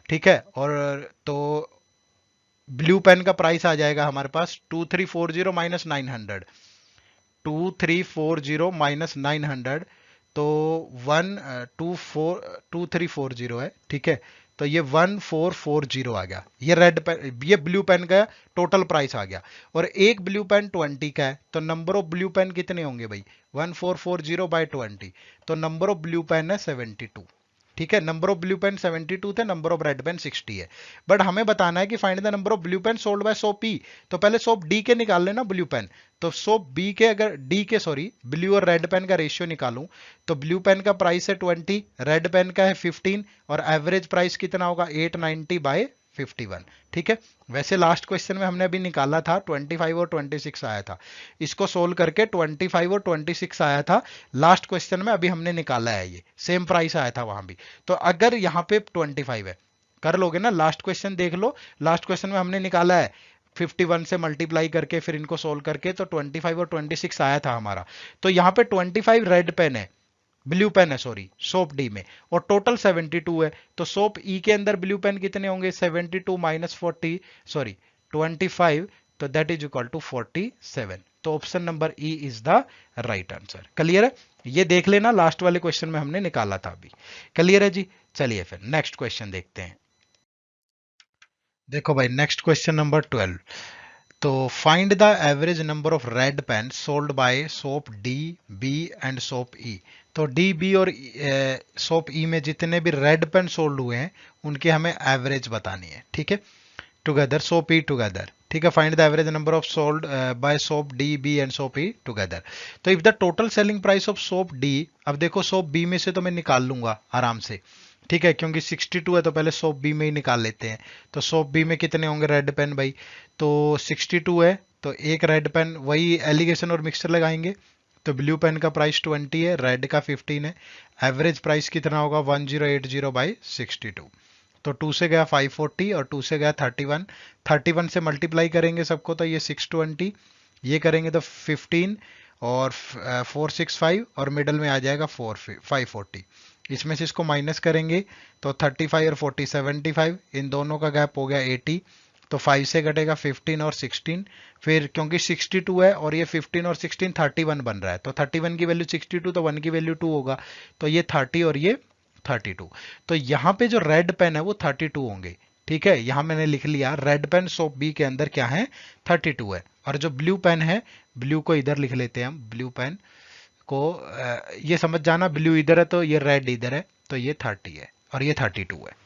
ठीक है। और तो ब्लू पेन का प्राइस आ जाएगा हमारे पास 2340 माइनस 900, 2340 माइनस 900, तो 2340 है, ठीक है। तो ये 1440 आ गया, ये रेड पेन ये ब्लू पेन का टोटल प्राइस आ गया। और एक ब्लू पेन 20 का है, तो नंबर ऑफ ब्लू पेन कितने होंगे भाई 1440 बाय 20, तो नंबर ऑफ ब्लू पेन है 72, ठीक है। नंबर ऑफ ब्लू पेन 72 थे, नंबर ऑफ रेड पेन 60 है। बट हमें बताना है कि find the number of blue pen sold by shop E, तो पहले सोप डी के निकाल लेना ब्लू पेन। तो सोप बी के अगर डी के सॉरी ब्लू और रेड पेन का रेशियो निकालूं तो ब्लू पेन का प्राइस है 20, रेड पेन का है 15, और एवरेज प्राइस कितना होगा 890 बाय 51, ठीक है। वैसे लास्ट क्वेश्चन में हमने अभी निकाला था 25 और 26 आया था, इसको सोल्व करके 25 और 26 आया था लास्ट क्वेश्चन में, अभी हमने निकाला है ये सेम प्राइस आया था वहां भी। तो अगर यहाँ पे 25 है, कर लोगे ना, लास्ट क्वेश्चन देख लो, लास्ट क्वेश्चन में हमने निकाला है 51 से मल्टीप्लाई करके फिर इनको सोल्व करके, तो 25 और 26 आया था हमारा। तो यहाँ पे 25 रेड पेन है, ब्लू पेन है सॉरी सोप डी में, और टोटल 72 है। तो सोप ई के अंदर ब्लू पेन कितने होंगे 72 माइनस 40 सॉरी 25, तो दैट इज इक्वल टू 47। तो option number E is the right answer. Clear है, ये देख लेना लास्ट वाले क्वेश्चन में हमने निकाला था अभी। क्लियर है जी, चलिए फिर नेक्स्ट क्वेश्चन देखते हैं। देखो भाई नेक्स्ट क्वेश्चन नंबर 12। तो find the average number of red pen sold by soap D B and shop E. तो डी बी और सोप ई में जितने भी रेड पेन सोल्ड हुए हैं उनकी हमें एवरेज बतानी है, ठीक है। टुगेदर सोप ई टुगेदर, ठीक है। Find the average number of sold by soap D B and shop E together. तो if the total selling price of soap D, अब देखो सोप बी में से तो मैं निकाल लूंगा आराम से, ठीक है, क्योंकि 62 है तो पहले सोप बी में ही निकाल लेते हैं। तो सोप बी में कितने होंगे रेड पेन भाई, तो 62 है, तो एक रेड पेन वही एलिगेशन और मिक्सचर लगाएंगे। तो ब्लू पेन का प्राइस 20 है, रेड का 15 है, एवरेज प्राइस कितना होगा 1080 बाई 62, तो 2 से गया 540 और 2 से गया 31, 31 से मल्टीप्लाई करेंगे सबको तो ये 620, ये करेंगे तो 15 और 465 और मिडल में आ जाएगा 540। इसमें से इसको माइनस करेंगे तो 35 और 40 75, इन दोनों का गैप हो गया 80, तो 5 से कटेगा 15 और 16, फिर क्योंकि 62 है और ये 15 और 16 31 बन रहा है, तो 31 की वैल्यू 62 तो 1 की वैल्यू 2 होगा, तो ये 30 और ये 32। तो यहाँ पे जो रेड पेन है वो 32 होंगे। ठीक है, यहां मैंने लिख लिया रेड पेन सोप बी के अंदर क्या है 32 है, और जो ब्लू पेन है, ब्लू को इधर लिख लेते हैं हम, ब्लू पेन को ये समझ जाना, ब्लू इधर है तो ये रेड इधर है, तो ये 30 है और ये 32 है।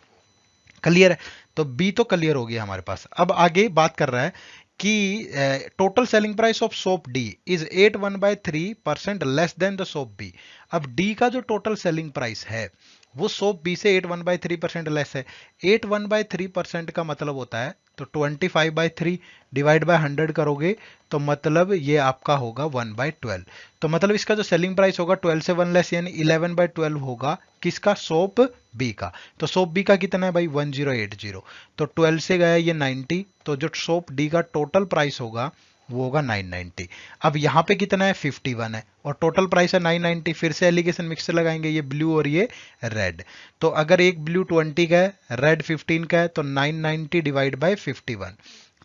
क्लियर है, तो बी तो क्लियर हो गया हमारे पास। अब आगे बात कर रहा है कि total selling price of soap D is 81/3% less than the soap B. अब डी का जो टोटल सेलिंग प्राइस है वो सोप बी से 81/3% लेस है। 81/3% का मतलब होता है, तो 25/3 डिवाइड बाय 100 करोगे तो मतलब ये आपका होगा 1/12। तो मतलब इसका जो सेलिंग प्राइस होगा 12 से 1 लेस यानी 11/12 होगा, किसका, सोप बी का। तो सोप बी का कितना है भाई 1080, तो 12 से गया ये 90, तो जो सोप डी का टोटल प्राइस होगा वो होगा 990। अब यहाँ पे कितना है 51 है और टोटल प्राइस है 990, फिर से एलिगेशन मिक्सर लगाएंगे, ये ब्लू और ये रेड। तो अगर एक ब्लू 20 का है, रेड 15 का है, तो 990 डिवाइड बाय 51,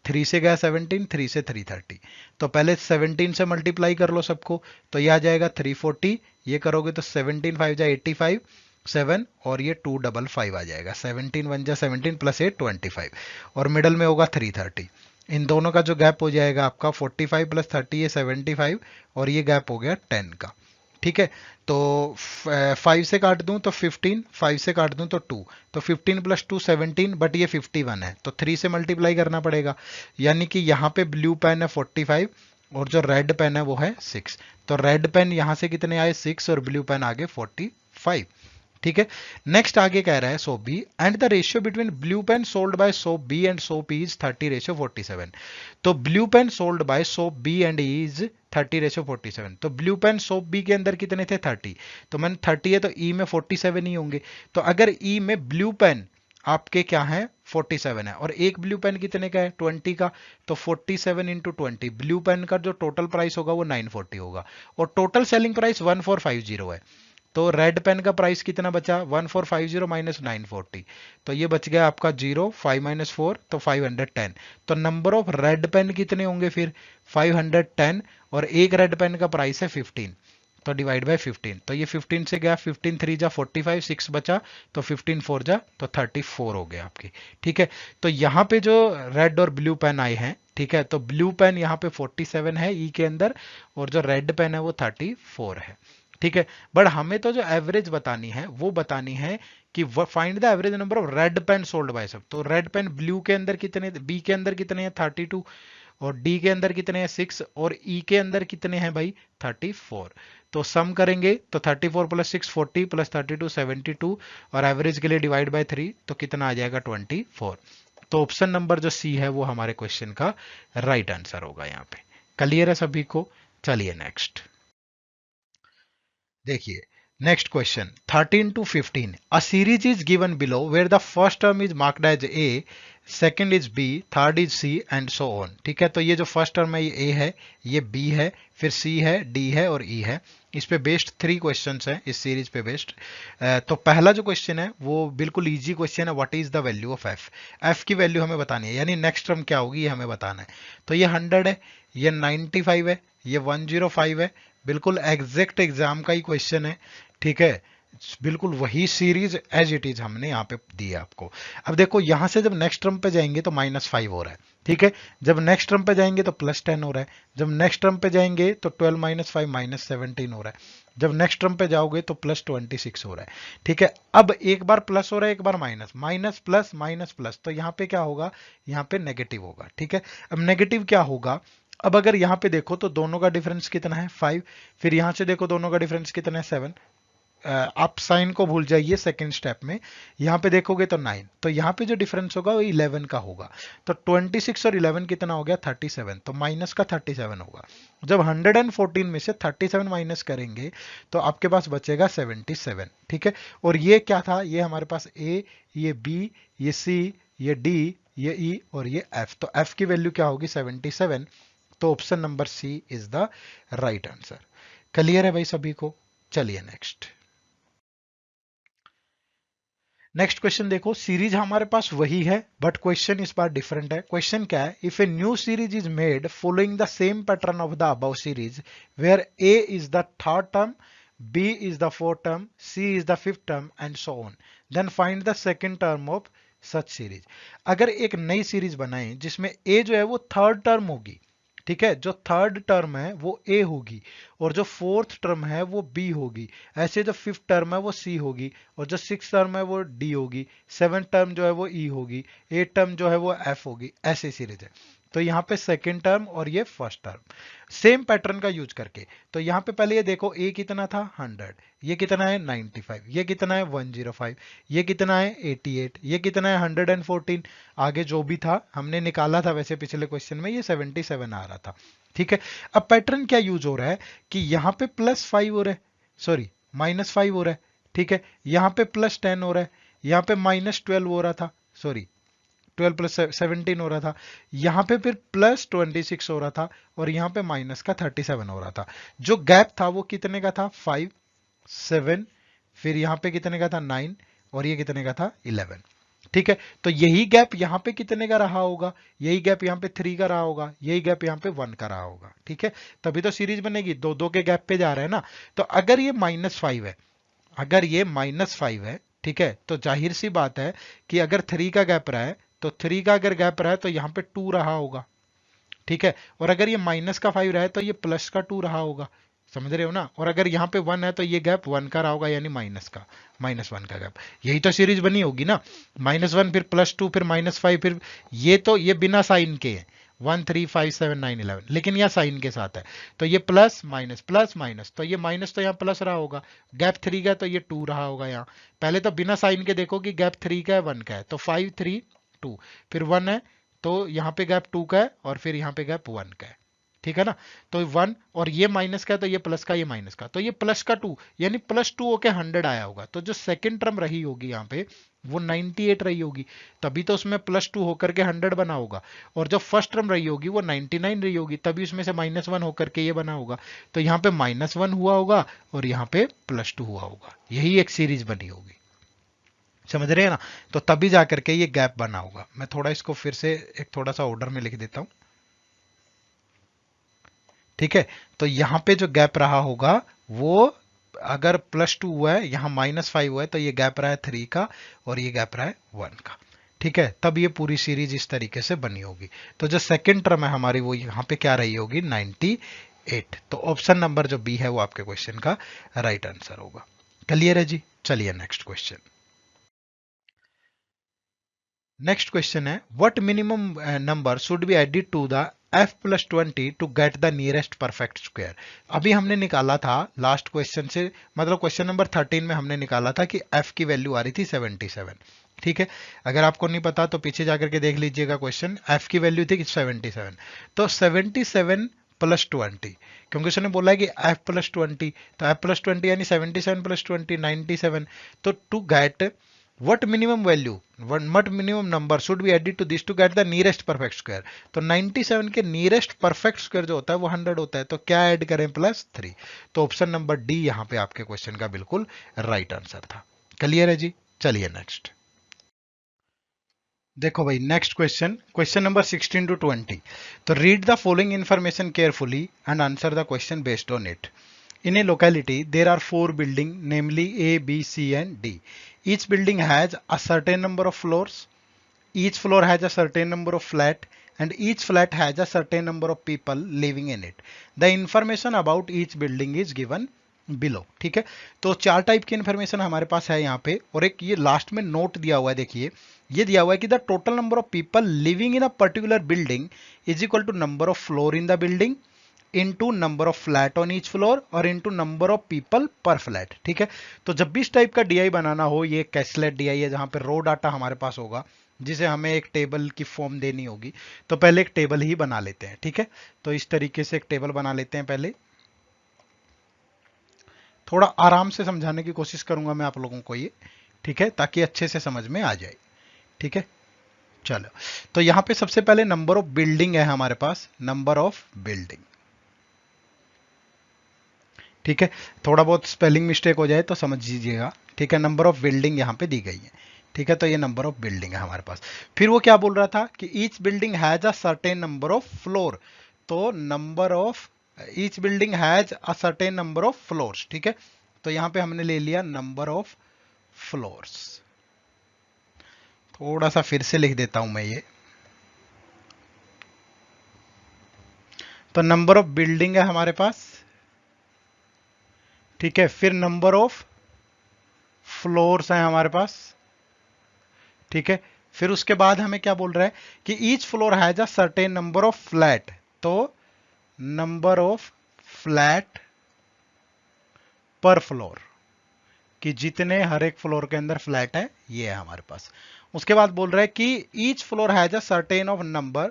3 से गया 17, 3 से 330, तो पहले 17 से मल्टीप्लाई कर लो सबको, तो ये आ जाएगा 340, ये करोगे तो 17 5 जा 85, 7 और ये 255 आ जाएगा, 17 1 जा 17 प्लस 8 25, और मिडल में होगा 330। इन दोनों का जो गैप हो जाएगा आपका 45 प्लस 30 ये 75, और ये गैप हो गया 10 का। ठीक है, तो 5 से काट दूं तो 15, 5 से काट दूं तो 2, तो 15 प्लस 2 17, बट ये 51 है तो 3 से मल्टीप्लाई करना पड़ेगा, यानी कि यहाँ पे ब्लू पेन है 45 और जो रेड पेन है वो है 6, तो रेड पेन यहाँ से कितने आए 6 और ब्लू पेन आगे 45। ठीक है, नेक्स्ट आगे कह रहा है soap B and the ratio between blue pen sold by soap B and soap is 30:47। तो blue pen sold by soap B and is 30:47। तो ब्लू पेन सोप बी के अंदर कितने थे 30, तो मैंने 30 है तो ई में 47 ही होंगे, तो अगर ई में ब्लू पेन आपके क्या है 47 है और एक ब्लू पेन कितने का है 20 का, तो 47 इंटू 20, ब्लू पेन का जो टोटल प्राइस होगा वो 940 होगा, और टोटल सेलिंग प्राइस 1450 है। तो रेड पेन का प्राइस कितना बचा 1450 माइनस 940, तो ये बच गया आपका 0, 5 माइनस 4 तो 510। तो नंबर ऑफ रेड पेन कितने होंगे फिर 510, और एक रेड पेन का प्राइस है 15, तो डिवाइड बाय 15, तो ये 15 से गया 15 3 जा 45, 6 बचा तो 15 4 जा तो 34 हो गया आपकी। ठीक है, तो यहाँ पे जो रेड और ब्लू पेन आए हैं, ठीक है, तो ब्लू पेन यहाँ पे 47 है ई के अंदर और जो रेड पेन है वो 34 है। ठीक है, बट हमें तो जो एवरेज बतानी है वो बतानी है कि find the average number of red pen sold by सब। तो रेड पेन ब्लू के अंदर कितने, बी के अंदर कितने हैं 32, और डी के अंदर कितने हैं 6, और ई के अंदर कितने हैं भाई 34। तो सम करेंगे तो 34 प्लस 6 40 प्लस 32 72, और एवरेज के लिए डिवाइड बाय 3 तो कितना आ जाएगा 24। तो ऑप्शन नंबर जो सी है वो हमारे क्वेश्चन का राइट आंसर होगा यहाँ पे। क्लियर है सभी को, चलिए नेक्स्ट देखिए। Next question 13 to 15, a series is given below where the first term is marked as A, second is B, third is C and so on. ठीक है, तो ये जो फर्स्ट टर्म है ये ए है, ये बी है, फिर सी है, डी है और ई है। इस पे बेस्ड 3 क्वेश्चंस हैं इस सीरीज पे बेस्ड। तो पहला जो क्वेश्चन है वो बिल्कुल इजी क्वेश्चन है, what is the value of F. F की वैल्यू हमें बतानी है, यानी नेक्स्ट टर्म क्या होगी ये हमें बताना है। तो ये 100 है, ये 95 है, ये 105 है, बिल्कुल एग्जैक्ट एग्जाम का ही क्वेश्चन है। ठीक है, बिल्कुल वही सीरीज एज इट इज हमने यहाँ पे दी है आपको। अब देखो यहां से जब नेक्स्ट टर्म पे जाएंगे तो -5 हो रहा है, ठीक है, जब नेक्स्ट टर्म पे जाएंगे तो +10 हो रहा है, जब नेक्स्ट टर्म पे जाएंगे तो 12 - 5 -17 हो रहा है, जब नेक्स्ट टर्म पे जाओगे तो +26 हो रहा है। ठीक है, अब एक बार प्लस हो रहा है एक बार minus, minus plus minus plus, तो यहाँ पे क्या होगा, यहाँ पे नेगेटिव होगा। ठीक है, अब नेगेटिव क्या होगा, अब अगर यहाँ पे देखो तो दोनों का डिफरेंस कितना है 5, फिर यहाँ से देखो दोनों का डिफरेंस कितना है 7, आप साइन को भूल जाइए सेकंड स्टेप में। यहाँ पे देखोगे तो 9, तो यहाँ पे जो डिफरेंस होगा वो 11 का होगा। तो 26 और 11 कितना हो गया 37, तो माइनस का 37 होगा। जब 114 में से 37 माइनस करेंगे तो आपके पास बचेगा 77। ठीक है, और ये क्या था, ये हमारे पास ए, ये बी, ये सी, ये डी, ये ई और ये एफ। तो एफ की वैल्यू क्या होगी 77। तो option number C is the right answer. Clear है भाई सभी को? चलिए नेक्स्ट। नेक्स्ट क्वेश्चन देखो, सीरीज हमारे पास वही है बट क्वेश्चन इस बार डिफरेंट है। क्वेश्चन क्या है, if a new series is made following the same pattern of the above series where A is the third term, B is the fourth term, C is the fifth term and so on, then find the second term of such series. अगर एक नई series बनाए जिसमें ए जो है वो third term होगी, ठीक है, जो थर्ड टर्म है वो ए होगी और जो फोर्थ टर्म है वो बी होगी, ऐसे जो फिफ्थ टर्म है वो सी होगी और जो सिक्स टर्म है वो डी होगी, सेवन टर्म जो है वो ई होगी, एट टर्म जो है वो एफ होगी, ऐसे सीरीज है। तो यहाँ पे सेकेंड टर्म और ये फर्स्ट टर्म सेम पैटर्न का यूज करके। तो यहाँ पे पहले ये देखो ए कितना था 100, ये कितना है 95, ये कितना है 105, ये कितना है 88, ये कितना है 114, आगे जो भी था हमने निकाला था वैसे पिछले क्वेश्चन में ये 77 आ रहा था। ठीक है, अब पैटर्न क्या यूज हो रहा है कि यहाँ पे +5 हो रहा है, सॉरी -5 हो रहा है, ठीक है, यहाँ पे +10 हो रहा है, यहाँ पे -12 हो रहा था, सॉरी 12 + 17 हो रहा था, यहाँ पे फिर +26 हो रहा था और यहाँ पे माइनस का 37 हो रहा था। जो गैप था वो कितने का था 5, 7, फिर यहाँ पे कितने का था 9 और ये कितने का था 11। ठीक है, तो यही गैप यहाँ पे कितने का रहा होगा, यही गैप यहाँ पे 3 का रहा होगा, यही गैप यहाँ पे 1 का रहा होगा। ठीक है, तभी तो सीरीज बनेगी, दो दो के गैप पे जा रहा है ना। तो अगर ये -5 है, अगर ये -5 है, ठीक है, तो जाहिर सी बात है कि अगर 3 का गैप रहा है तो 3 का अगर गैप रहा है तो यहाँ पे 2 रहा होगा। ठीक है, और अगर ये -5 रहा है तो ये प्लस का 2 रहा होगा, समझ रहे हो ना। और अगर यहाँ पे 1 है तो ये गैप 1 का रहा होगा, यानी -1 का गैप। यही तो सीरीज बनी होगी ना, -1 फिर +2 फिर -5 फिर ये तो ये बिना साइन के है 1 3 5 7 9 11, लेकिन यह साइन के साथ है तो ये प्लस माइनस, तो ये माइनस तो यहाँ प्लस रहा होगा, गैप 3 का तो ये 2 रहा होगा। यहाँ पहले तो बिना साइन के देखो कि गैप 3 का है 1 का है, तो 5 3 2, फिर 1 है तो यहाँ पे गैप 2 का है और फिर यहाँ पे गैप 1 का है। ठीक है ना, तो 1 और ये माइनस का है तो ये प्लस का, ये माइनस का, तो ये प्लस का 2 यानी +2 होके 100 आया होगा। तो जो सेकंड टर्म रही होगी यहाँ पे वो 98 रही होगी, तभी तो उसमें +2 होकर के 100 बना होगा। और जो फर्स्ट टर्म रही होगी वो 99 रही होगी, तभी उसमें से -1 होकर के ये बना होगा। तो यहाँ पे -1 हुआ होगा और यहाँ पे +2 हुआ होगा, यही एक सीरीज बनी होगी, समझ रहे हैं ना। तो तभी जाकर के ये गैप बना होगा। मैं थोड़ा इसको फिर से एक थोड़ा सा ऑर्डर में लिख देता हूं। ठीक है, तो यहां पे जो गैप रहा होगा वो अगर +2 हुआ है, यहां -5 हुआ है, तो ये गैप रहा है 3 का और ये गैप रहा है 1 का। ठीक है, तब ये पूरी सीरीज इस तरीके से बनी होगी। तो जो सेकंड टर्म है हमारी वो यहां पे क्या रही होगी 98। तो ऑप्शन नंबर जो बी है वो आपके क्वेश्चन का राइट आंसर होगा। क्लियर है जी? चलिए नेक्स्ट क्वेश्चन। नेक्स्ट क्वेश्चन है, what minimum number should be added to the f+20 to get the nearest perfect square. अभी हमने निकाला था लास्ट क्वेश्चन से, मतलब क्वेश्चन नंबर 13 में हमने निकाला था कि f की वैल्यू आ रही थी 77। ठीक है, अगर आपको नहीं पता तो पीछे जाकर के देख लीजिएगा क्वेश्चन, f की वैल्यू थी 77। तो 77 + 20, क्योंकि उसने बोला है कि f+20, तो f+20 यानी 77 + 20 97। तो to get what minimum value, what minimum number should be added to this to get the nearest perfect square। तो 97 के नियरेस्ट परफेक्ट स्क्वायर जो होता है वो 100 होता है, तो क्या ऐड करें +3। तो ऑप्शन नंबर डी यहां पे आपके क्वेश्चन का बिल्कुल राइट आंसर था। क्लियर है जी? चलिए नेक्स्ट। देखो भाई next question, question number 16 to 20। तो read the following information carefully and answer the question based on it. In a locality, there are 4 buildings, namely A, B, C, and D. Each building has a certain number of floors. Each floor has a certain number of flats, and each flat has a certain number of people living in it. The information about each building is given below। ठीक है, तो 4 type की information हमारे पास है यहाँ पे, और एक ये लास्ट में नोट दिया हुआ है, देखिए ये दिया हुआ है कि the total number of people living in a particular building is equal to number of floor in the building into number of flat on each floor और into number of people per flat. ठीक है, तो जब भी इस type का DI बनाना हो, ये कैसलेट डीआई है जहां पे रो डाटा हमारे पास होगा जिसे हमें एक टेबल की फॉर्म देनी होगी, तो पहले एक टेबल ही बना लेते हैं। ठीक है, तो इस तरीके से एक टेबल बना लेते हैं। पहले थोड़ा आराम से समझाने की कोशिश करूंगा मैं आप लोगों को ये, ठीक है, ताकि अच्छे से समझ में आ जाए। ठीक है, चलो, तो यहां पे सबसे पहले नंबर ऑफ बिल्डिंग है हमारे पास, नंबर ऑफ बिल्डिंग। ठीक है, थोड़ा बहुत स्पेलिंग मिस्टेक हो जाए तो समझ लीजिएगा। ठीक है, नंबर ऑफ बिल्डिंग यहां पे दी गई है। ठीक है, तो ये नंबर ऑफ बिल्डिंग है हमारे पास। फिर वो क्या बोल रहा था कि each building has a certain number of floor, तो number of each building has a certain number of floors. ठीक है, तो यहां पे हमने ले लिया नंबर ऑफ फ्लोर्स। थोड़ा सा फिर से लिख देता हूं मैं ये, तो नंबर ऑफ बिल्डिंग है हमारे पास। ठीक है, फिर नंबर ऑफ फ्लोर्स है हमारे पास। ठीक है, फिर उसके बाद हमें क्या बोल रहा है कि each floor has a certain number of flat, तो number of flat per floor, कि जितने हर एक फ्लोर के अंदर फ्लैट है ये है हमारे पास। उसके बाद बोल रहा है कि each floor has a certain of number,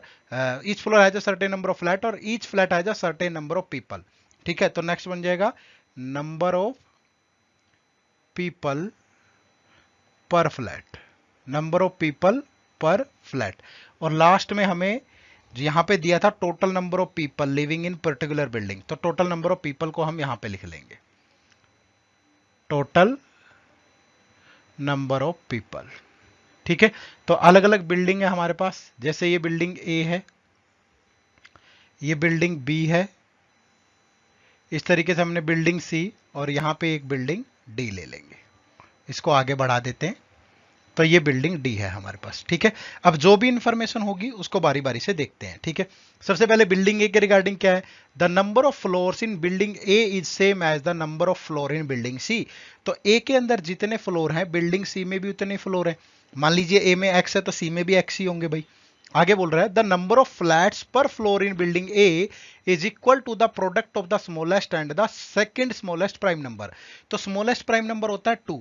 each floor has a certain number of flat और each flat has a certain number of people. ठीक है, तो नेक्स्ट बन जाएगा number of people per flat, number of people per flat. और last में हमें यहां पे दिया था total number of people living in particular building, तो टोटल नंबर ऑफ पीपल को हम यहां पे लिख लेंगे, टोटल नंबर ऑफ पीपल। ठीक है, तो अलग अलग बिल्डिंग है हमारे पास, जैसे ये बिल्डिंग ए है, ये बिल्डिंग बी है, इस तरीके से हमने बिल्डिंग सी और यहां पे एक बिल्डिंग डी ले लेंगे। इसको आगे बढ़ा देते हैं, तो ये बिल्डिंग डी है हमारे पास। ठीक है, अब जो भी इंफॉर्मेशन होगी उसको बारी बारी से देखते हैं। ठीक है, सबसे पहले बिल्डिंग ए के रिगार्डिंग क्या है, the number of floors in building A is same as the number of floor in building C. तो ए के अंदर जितने फ्लोर हैं बिल्डिंग सी में भी उतने फ्लोर हैं। मान लीजिए ए में एक्स है तो सी में भी एक्स ही होंगे भाई। आगे बोल रहा है the number of flats per floor in building A is equal to the product of the smallest and the second smallest prime number. तो स्मॉलेस्ट प्राइम नंबर होता है 2।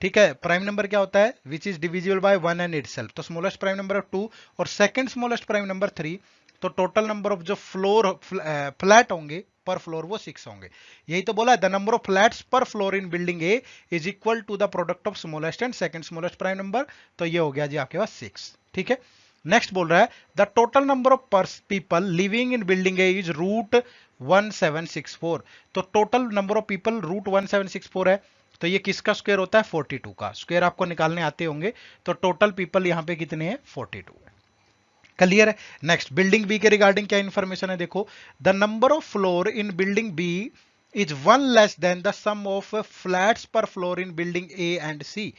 ठीक है, प्राइम नंबर क्या होता है, which is divisible by 1 and itself, तो smallest prime number 2 और सेकंड स्मॉलेस्ट प्राइम नंबर 3। तो टोटल नंबर ऑफ जो फ्लोर फ्लैट होंगे पर फ्लोर वो 6 होंगे। यही तो बोला है, the number of flats per floor in building A is equal to the product of smallest and second smallest prime number, तो ये हो गया जी आपके पास 6। ठीक है, नेक्स्ट बोल रहा है the total number of people living in building A is root 1764। तो total number of people root 1764 है, तो ये किसका स्क्वायर होता है, 42 का स्क्वायर आपको निकालने आते होंगे। तो टोटल पीपल यहां पे कितने हैं, 42 है। क्लियर है। नेक्स्ट बिल्डिंग बी के रिगार्डिंग क्या इंफॉर्मेशन है, देखो the number of floor in building B is 1 less than the sum of flats per floor in building A and C.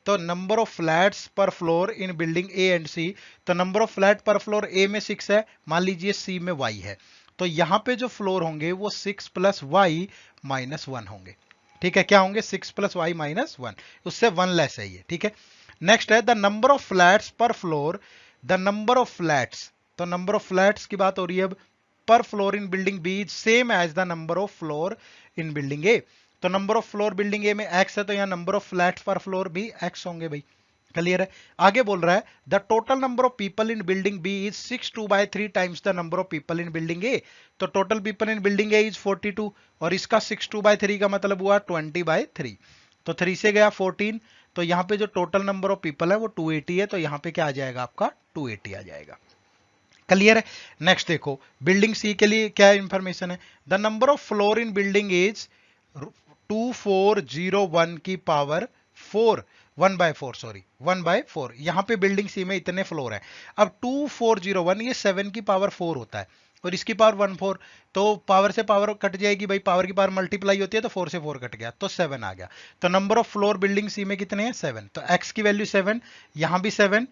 तो number of flats per floor in building A and C, तो number of flat per floor A में 6 है, मान लीजिए सी में y है, तो यहां पे जो फ्लोर होंगे वो 6 प्लस वाई माइनस 1 होंगे। ठीक है, क्या होंगे, 6 प्लस वाई माइनस 1, उससे 1 लेस है ये। ठीक है, नेक्स्ट है the number of flats per floor, the number of flats, तो नंबर ऑफ फ्लैट्स की बात हो रही है अब, per floor in building B is same as the number of floor in building A. तो number of floor building A में x है, तो यहां number of flats per floor भी x होंगे भाई। क्लियर है। आगे बोल रहा है the total number of people in building B is 62/3 times the number of people in building A. तो total people in building A is 42 और इसका 62/3 का मतलब हुआ 20/3, तो 3 से गया 14, तो यहाँ पे जो टोटल नंबर ऑफ पीपल है वो 280 है, तो यहाँ पे क्या आ जाएगा आपका 280 आ जाएगा। क्लियर है। नेक्स्ट देखो बिल्डिंग सी के लिए क्या इंफॉर्मेशन है, the number of floor in building is 2401 की पावर 4, 1/4 सॉरी 1/4। यहां पे बिल्डिंग सी में इतने फ्लोर है। अब 2401 ये 7 की पावर 4 होता है और इसकी पावर 14, तो पावर से पावर कट जाएगी भाई, पावर की पावर मल्टीप्लाई होती है, तो 4 से 4 कट गया तो 7 आ गया। तो नंबर ऑफ फ्लोर बिल्डिंग सी में कितने हैं, 7, तो x की वैल्यू 7, यहां भी 7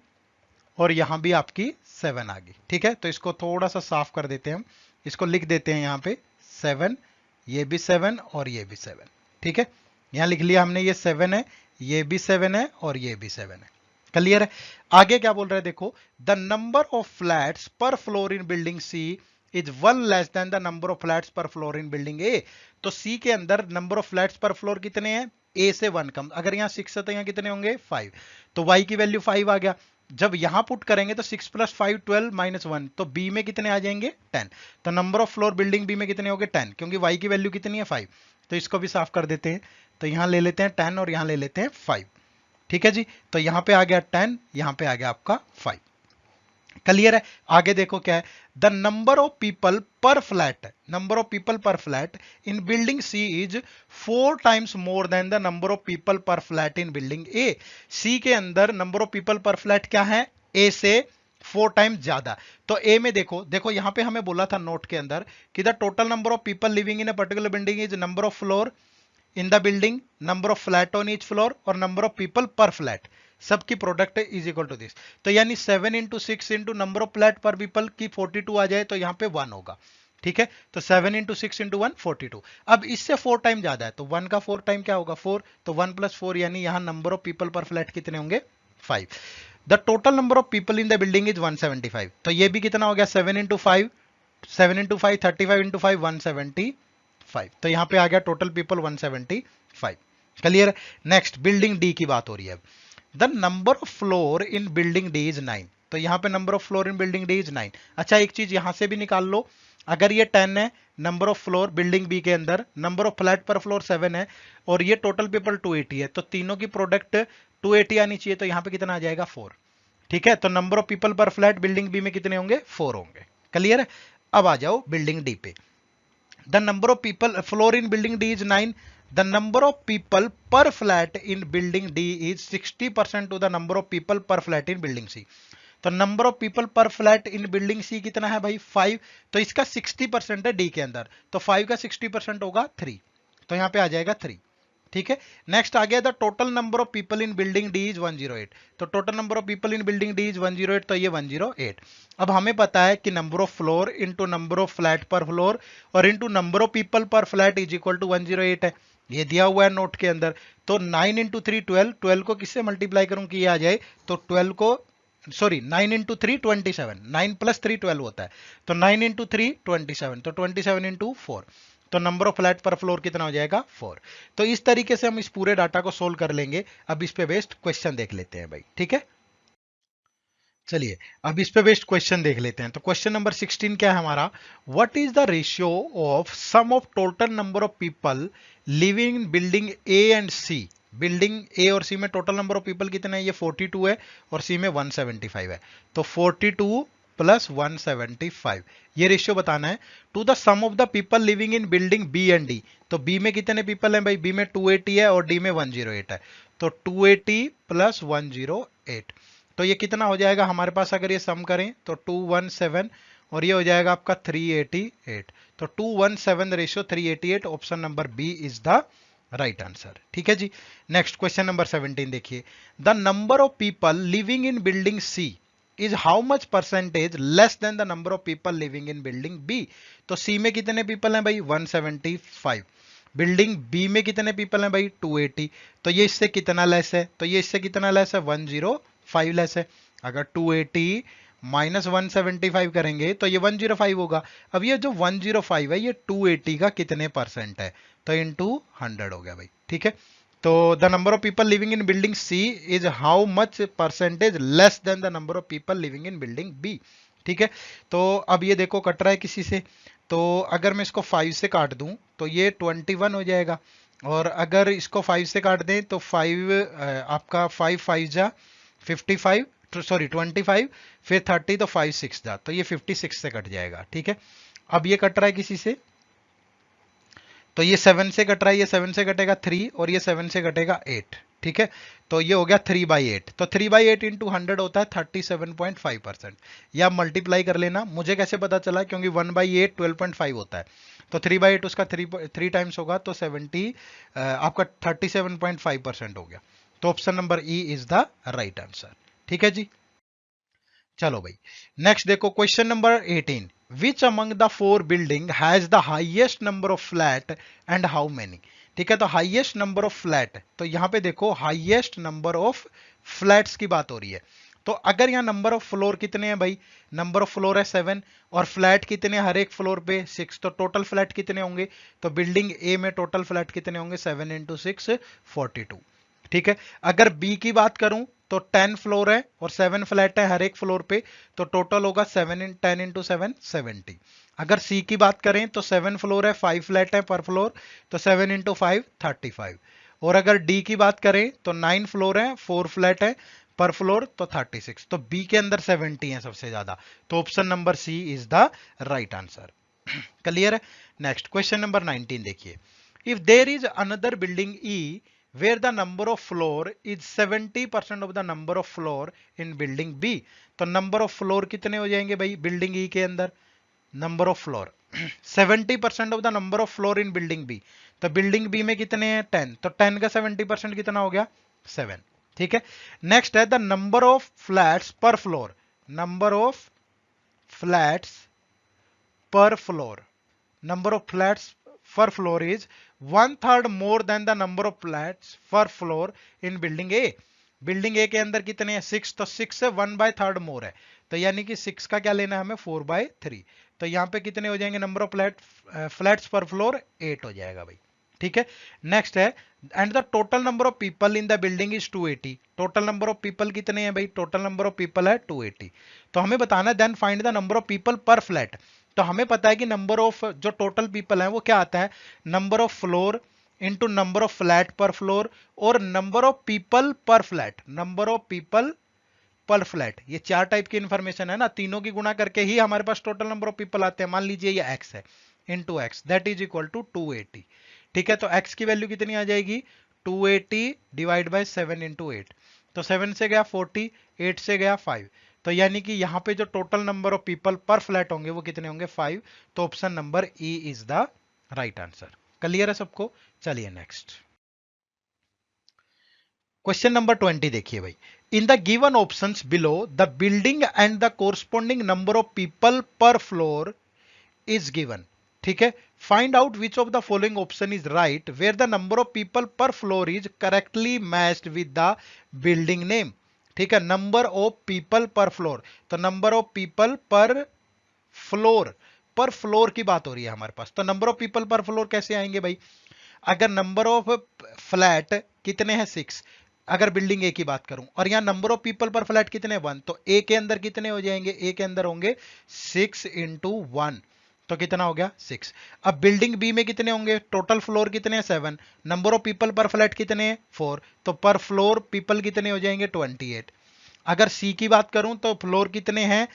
और यहां भी आपकी 7 आ गई। ठीक है, तो इसको थोड़ा सा साफ कर देते हैं हम, इसको लिख देते हैं यहां पे 7, ये भी 7 और ये भी 7। ठीक है, यहां लिख लिया हमने, ये 7 है, ये भी 7 है और ये भी 7 है। क्लियर है। आगे क्या बोल रहा है देखो, the number of flats per floor in building C is 1 less than the number of flats per floor in building A. तो सी के अंदर number of flats per floor कितने हैं, ए से 1 कम। अगर यहाँ 6 है तो यहाँ कितने होंगे 5, तो y की वैल्यू 5 आ गया। जब यहां पुट करेंगे तो 6 + 5 12 - 1, तो बी में कितने आ जाएंगे 10। तो number of floor building B में कितने हो गए 10, क्योंकि y की वैल्यू कितनी है 5। तो इसको भी साफ कर देते हैं, तो यहां ले लेते हैं 10 और यहां ले लेते हैं 5। ठीक है जी, तो यहां पे आ गया 10, यहां पे आ गया आपका 5। क्लियर है। आगे देखो क्या है, the number of people per flat, number of people per flat in building C is 4 times more than the number of people per flat in building A. C के अंदर number of people per flat क्या है, ए से 4 times ज्यादा। तो ए में देखो, देखो यहां पे हमें बोला था नोट के अंदर कि the total number of people living in a particular building is number of floor in the building, number of flat on each floor और number of people per flat, सबकी product is equal to this. तो यानी 7 × 6 × number of flat per people की 42 आ जाए तो यहाँ पे 1 होगा। ठीक है, तो 7 × 6 × 1 42। अब इससे 4 टाइम ज्यादा है, तो 1 का 4 टाइम क्या होगा 4, तो 1 + 4 यानी यहाँ number of people per flat कितने होंगे 5। The total number of people in the building is 175। तो ये भी कितना हो गया 7 × 5, 7 × 5 35 × 5 175। तो यहाँ पे आ गया टोटल पीपल 175। क्लियर है। नेक्स्ट बिल्डिंग डी की बात हो रही है। The number of floor in building D is 9। तो यहां पे number of floor in building D is 9। अच्छा एक चीज यहां से भी निकाल लो, अगर ये 10 है number of floor building B के अंदर, number of flat per floor 7 है और ये टोटल पीपल 280 है, तो तीनों की प्रोडक्ट 280 आनी चाहिए, तो यहां पे कितना आ जाएगा 4। ठीक है, तो number of people per flat building B में कितने होंगे 4 होंगे। क्लियर है। अब आ जाओ बिल्डिंग डी पे। The number of people floor in building D is 9. The number of people per flat in building D is 60% to the number of people per flat in building C. तो number of people per flat in building सी कितना है भाई 5, तो इसका 60% है D के अंदर, तो 5 का 60% होगा 3, तो यहां पे आ जाएगा 3। ठीक है। नेक्स्ट आ गया the total number of people in building D is 108। तो total number of people in building D is 108, तो ये 108। अब हमें पता है कि number of floor into number of flat per floor और into number of people per flat is equal to 108 है, ये दिया हुआ है नोट के अंदर। तो 9 × 3 12, 12 को किससे मल्टीप्लाई करूं कि ये आ जाए, तो 12 को सॉरी 9 × 3 27, 9 + 3 12 होता है, तो 9 × 3 27, तो 27 × 4, तो number of flat per floor कितना हो जाएगा 4। तो इस तरीके से हम इस पूरे डाटा को सोल्व कर लेंगे। अब इस पे बेस्ड क्वेश्चन देख लेते हैं भाई। ठीक है, चलिए अब इस पे बेस्ड क्वेश्चन देख लेते हैं। तो क्वेश्चन नंबर 16 क्या है हमारा, what is the ratio of sum of total number of people living in building A and C. Building A और सी में टोटल नंबर ऑफ पीपल कितने हैं, ये 42 है और सी में 175 है, तो 42 + 175 ये रेशियो बताना है to the sum of the people living in building B and D. तो बी में कितने पीपल हैं भाई, बी में 280 है और डी में 108 है, तो 280 + 108, तो ये कितना हो जाएगा हमारे पास, अगर ये सम करें तो 217 और ये हो जाएगा आपका 388, तो 217 ratio 388, option number B is the right answer. ठीक है जी। नेक्स्ट क्वेश्चन नंबर 17 देखिए, the number of people living in building C is how much percentage less than the number of people living in building B. तो C में कितने people हैं भाई 175, building B में कितने पीपल हैं भाई 280, तो ये इससे कितना लेस है, तो ये इससे कितना लेस है 105 लेस है। अगर 280 - 175 करेंगे तो ये 105 होगा। अब ये जो 105 है ये 280 का कितने परसेंट है, तो इंटू 100 हो गया भाई। ठीक है, तो the number of people living in building C is how much percentage less than the number of people living in building B. ठीक है, तो अब ये देखो कट रहा है किसी से, तो अगर मैं इसको 5 से काट दूं तो ये 21 हो जाएगा, और अगर इसको 5 से काट दें तो 5 आपका 5 5 जा 55, सॉरी 25, फिर 30, तो 5 6 जा, तो ये 56 से कट जाएगा। ठीक है, अब ये कट रहा है किसी से, तो ये 7 से कट रहा है, ये 7 से कटेगा 3 और ये 7 से कटेगा 8। ठीक है, तो ये हो गया 3/8, तो 3/8 इंटू 100 होता है 37.5%। या मल्टीप्लाई कर लेना, मुझे कैसे पता चला, क्योंकि 1/8 12.5 होता है, तो 3/8 उसका 3 टाइम्स होगा, तो 70 आपका 37.5% हो गया, तो option number E is the right answer. ठीक है जी। चलो भाई नेक्स्ट देखो question number 18, which among the 4 building has the highest number of flat and how many. ठीक है, तो हाईएस्ट नंबर ऑफ फ्लैट, तो यहां पे देखो हाईएस्ट नंबर ऑफ फ्लैट्स की बात हो रही है, तो अगर यहाँ नंबर ऑफ फ्लोर कितने हैं भाई, नंबर ऑफ फ्लोर है 7 और फ्लैट कितने हर एक फ्लोर पे 6, तो टोटल फ्लैट कितने होंगे, तो बिल्डिंग ए में टोटल फ्लैट कितने होंगे 7 इंटू 6 42। ठीक है, अगर बी की बात करूं तो 10 फ्लोर है और 7 फ्लैट है हर एक फ्लोर पे, तो टोटल होगा 7 इन 10 इंटू 7 70। अगर सी की बात करें तो 7 फ्लोर है 5 फ्लैट है पर फ्लोर, तो 7 इंटू 5 35। और अगर डी की बात करें तो 9 फ्लोर है 4 फ्लैट है पर फ्लोर, तो 36। तो बी के अंदर 70 है सबसे ज्यादा, तो option number C is the right answer. Clear है। नेक्स्ट क्वेश्चन नंबर 19 देखिए, if there is another building E where the number of floor is 70% of the number of floor in building B, तो number of floor कितने हो जाएंगे भाई building E के अंदर, number of floor 70% of the number of floor in building B, तो building B में कितने हैं 10, तो 10 का 70% कितना हो गया 7। ठीक है, नेक्स्ट है the number of flats per floor, number of flats per floor, number of flats per floor is 1/3 more than the number of flats per floor in building A। Building A के अंदर कितने हैं 6, तो 6 से 1/3 मोर है, तो यानी कि 6 का क्या लेना है हमें 4/3, तो यहाँ पे कितने हो जाएंगे number of flats per floor 8 हो जाएगा भाई। ठीक है, नेक्स्ट है and the total number of people in the building is 280, total number of people कितने हैं भाई, टोटल नंबर ऑफ पीपल है 280, तो हमें बताना है then find the number of people per flat. तो हमें पता है कि नंबर ऑफ जो टोटल पीपल है वो क्या आता है, number of floor into number of flat per floor और number of people per flat, number of people per flat, ये 4 टाइप की इंफॉर्मेशन है ना, तीनों की गुणा करके ही हमारे पास टोटल नंबर ऑफ पीपल आते हैं। मान लीजिए ये x है into x that is equal to 280। ठीक है, तो x की वैल्यू कितनी आ जाएगी 280 डिवाइड बाय 7 इंटू 8, तो 7 से गया 40, 8 से गया 5, तो यानी कि यहां पे जो total number of people per flat होंगे वो कितने होंगे 5, तो option number E is the right answer. Clear है सबको। चलिए नेक्स्ट क्वेश्चन नंबर 20 देखिए भाई, in the given options below the building and the corresponding number of people per floor is given. ठीक है, find out which of the following option is right where the number of people per floor is correctly matched with the building name. ठीक है, number of people per floor, तो number of people per floor, पर floor की बात हो रही है हमारे पास, तो number of people per floor कैसे आएंगे भाई, अगर नंबर ऑफ फ्लैट कितने हैं 6, अगर बिल्डिंग ए की बात करूं और यहां number of people per flat कितने 1, तो ए के अंदर कितने हो जाएंगे, ए के अंदर होंगे 6 इंटू 1, तो कितना हो गया 6। अब बिल्डिंग बी में कितने होंगे, टोटल फ्लोर कितने हैं 7, number of people per flat कितने हैं 4, तो पर फ्लोर पीपल कितने हो जाएंगे 28। अगर सी की बात करूं तो फ्लोर कितने हैं,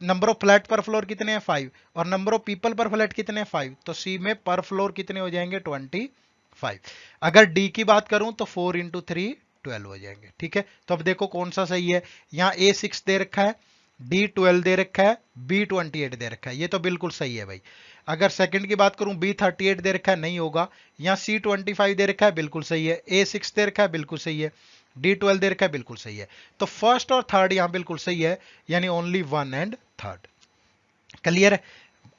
number of flat per floor कितने हैं 5 और number of people per flat कितने हैं 5, तो सी में पर फ्लोर कितने हो जाएंगे 25। अगर डी की बात करूं तो 4 इंटू 3 12 हो जाएंगे। ठीक है, तो अब देखो कौन सा सही है, यहाँ ए 6 दे रखा है, डी 12 दे रखा है, बी 28 दे रखा है, ये तो बिल्कुल सही है भाई। अगर सेकंड की बात करूं बी 38 दे रखा है, नहीं होगा। यहाँ सी 25 दे रखा है, बिल्कुल सही है। ए 6 दे रखा है, बिल्कुल सही है। डी 12 दे रखा है, बिल्कुल सही है। तो फर्स्ट और थर्ड यहाँ बिल्कुल सही है, यानी ओनली 1 एंड 3। क्लियर है,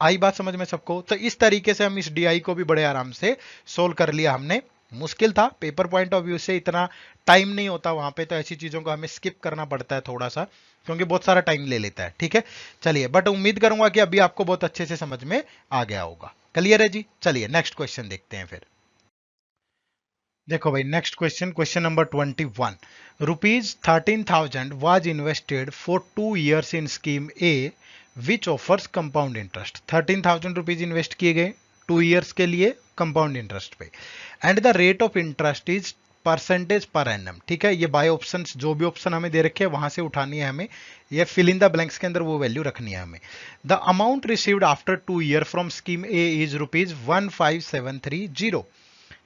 आई बात समझ में सबको। तो इस तरीके से हम इस डीआई को भी बड़े आराम से सोल्व कर लिया हमने। मुश्किल था पेपर पॉइंट ऑफ व्यू से, इतना टाइम नहीं होता वहां पे, तो ऐसी चीजों को हमें स्किप करना पड़ता है थोड़ा सा, क्योंकि बहुत सारा टाइम ले लेता है। ठीक है, चलिए, बट उम्मीद करूंगा कि अभी आपको बहुत अच्छे से समझ में आ गया होगा। क्लियर है जी। चलिए नेक्स्ट क्वेश्चन देखते हैं फिर। देखो भाई next question, question number 21, rupees 13,000 was invested for 2 years in scheme A which offers compound interest. 13,000 rupees invest किए गए 2 years के लिए कंपाउंड इंटरेस्ट पे, and the rate of interest is percentage per annum. ठीक है, ये बाय ऑप्शन, जो भी ऑप्शन हमें दे रखे हैं वहां से उठानी है हमें, ये फिल इन द ब्लैंक्स के अंदर वो वैल्यू रखनी है हमें। The amount received after 2 year from scheme A is rupees 15,730।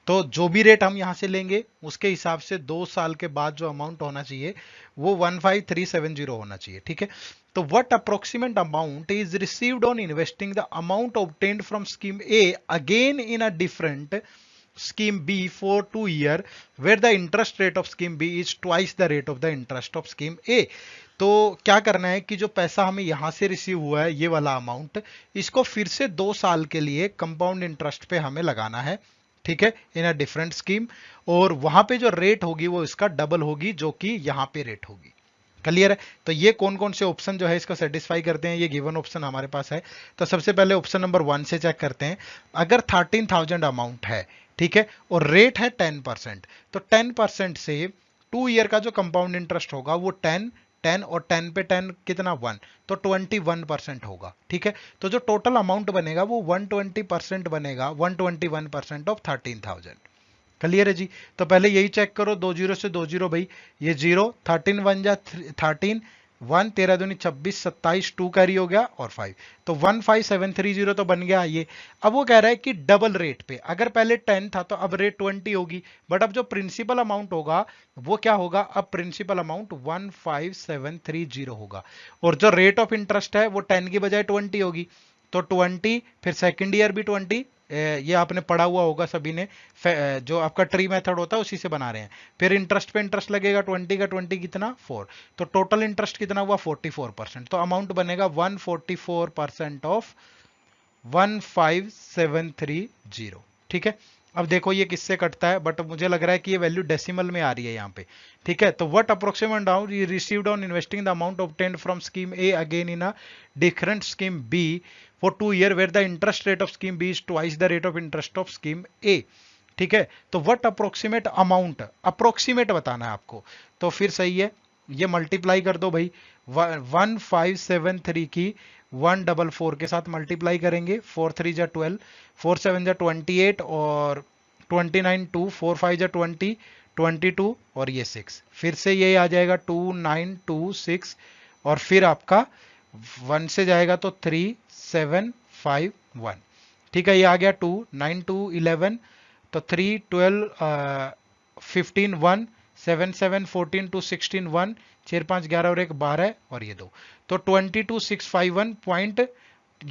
तो जो भी रेट हम यहां से लेंगे उसके हिसाब से 2 साल के बाद जो अमाउंट होना चाहिए वो 15,370 होना चाहिए। ठीक है, तो what approximate amount is received on investing the amount obtained from scheme A again in a different scheme B for 2 year where the interest rate of scheme B is twice the rate of the interest of scheme A। तो क्या करना है कि जो पैसा हमें यहां से रिसीव हुआ है ये वाला अमाउंट, इसको फिर से 2 साल के लिए कंपाउंड इंटरेस्ट पे हमें लगाना है। ठीक है, इन अ डिफरेंट स्कीम, और वहां पे जो रेट होगी वो इसका डबल होगी जो कि यहां पे रेट होगी। क्लियर है। तो ये कौन कौन से ऑप्शन जो है इसको सेटिस्फाई करते हैं, ये गिवन ऑप्शन हमारे पास है। तो सबसे पहले ऑप्शन नंबर 1 से चेक करते हैं। अगर 13,000 अमाउंट है, ठीक है, और रेट है 10%, तो 10% से 2 ईयर का जो कंपाउंड इंटरेस्ट होगा वो 10 10 और 10 पे 10 कितना 1, तो 21% होगा। ठीक है, तो जो टोटल अमाउंट बनेगा वो 120% बनेगा, 121% ऑफ 13,000। क्लियर है जी। तो पहले यही चेक करो, 20 से 20 भाई, ये 0, 13 1 जा 13, 1 13 दूनी 26, 27, 2 कैरी हो गया और 5, तो 15730 तो बन गया ये। अब वो कह रहा है कि डबल रेट पे, अगर पहले 10 था तो अब रेट 20 होगी, बट अब जो प्रिंसिपल अमाउंट होगा वो क्या होगा, अब प्रिंसिपल अमाउंट 15730 होगा, और जो रेट ऑफ इंटरेस्ट है वो 10 की बजाय 20 होगी, तो 20, फिर सेकेंड ईयर भी 20, ये आपने पढ़ा हुआ होगा सभी ने, जो आपका ट्री मेथड होता है उसी से बना रहे हैं। फिर इंटरेस्ट पे इंटरेस्ट लगेगा, 20 का 20 कितना 4, तो टोटल इंटरेस्ट कितना हुआ 44%, तो अमाउंट बनेगा 144% ऑफ 15730। ठीक है, अब देखो ये किससे कटता है, बट मुझे लग रहा है कि ये वैल्यू डेसिमल में आ रही है यहाँ पे। ठीक है, तो what approximate down you received on investing the amount obtained from scheme A again in a different scheme B for 2 year where the interest rate of scheme B is twice the rate of interest of scheme A. ठीक है, तो what approximate amount, approximate बताना है आपको, तो फिर सही है, ये मल्टीप्लाई कर दो भाई, 1573 की 144 के साथ मल्टीप्लाई करेंगे, 4 3 जा 12, 4 7 जा 28 और 29 2, 4 5 जा 20, 22 और ये 6, फिर से ये आ जाएगा 2926, और फिर आपका 1 से जाएगा तो 3751। ठीक है, ये आ गया 2 9 2 11, तो 3 12 15 1 7 7 14 2 16 1, 4 5 11 और 1 12 और ये 2, तो 22651 पॉइंट,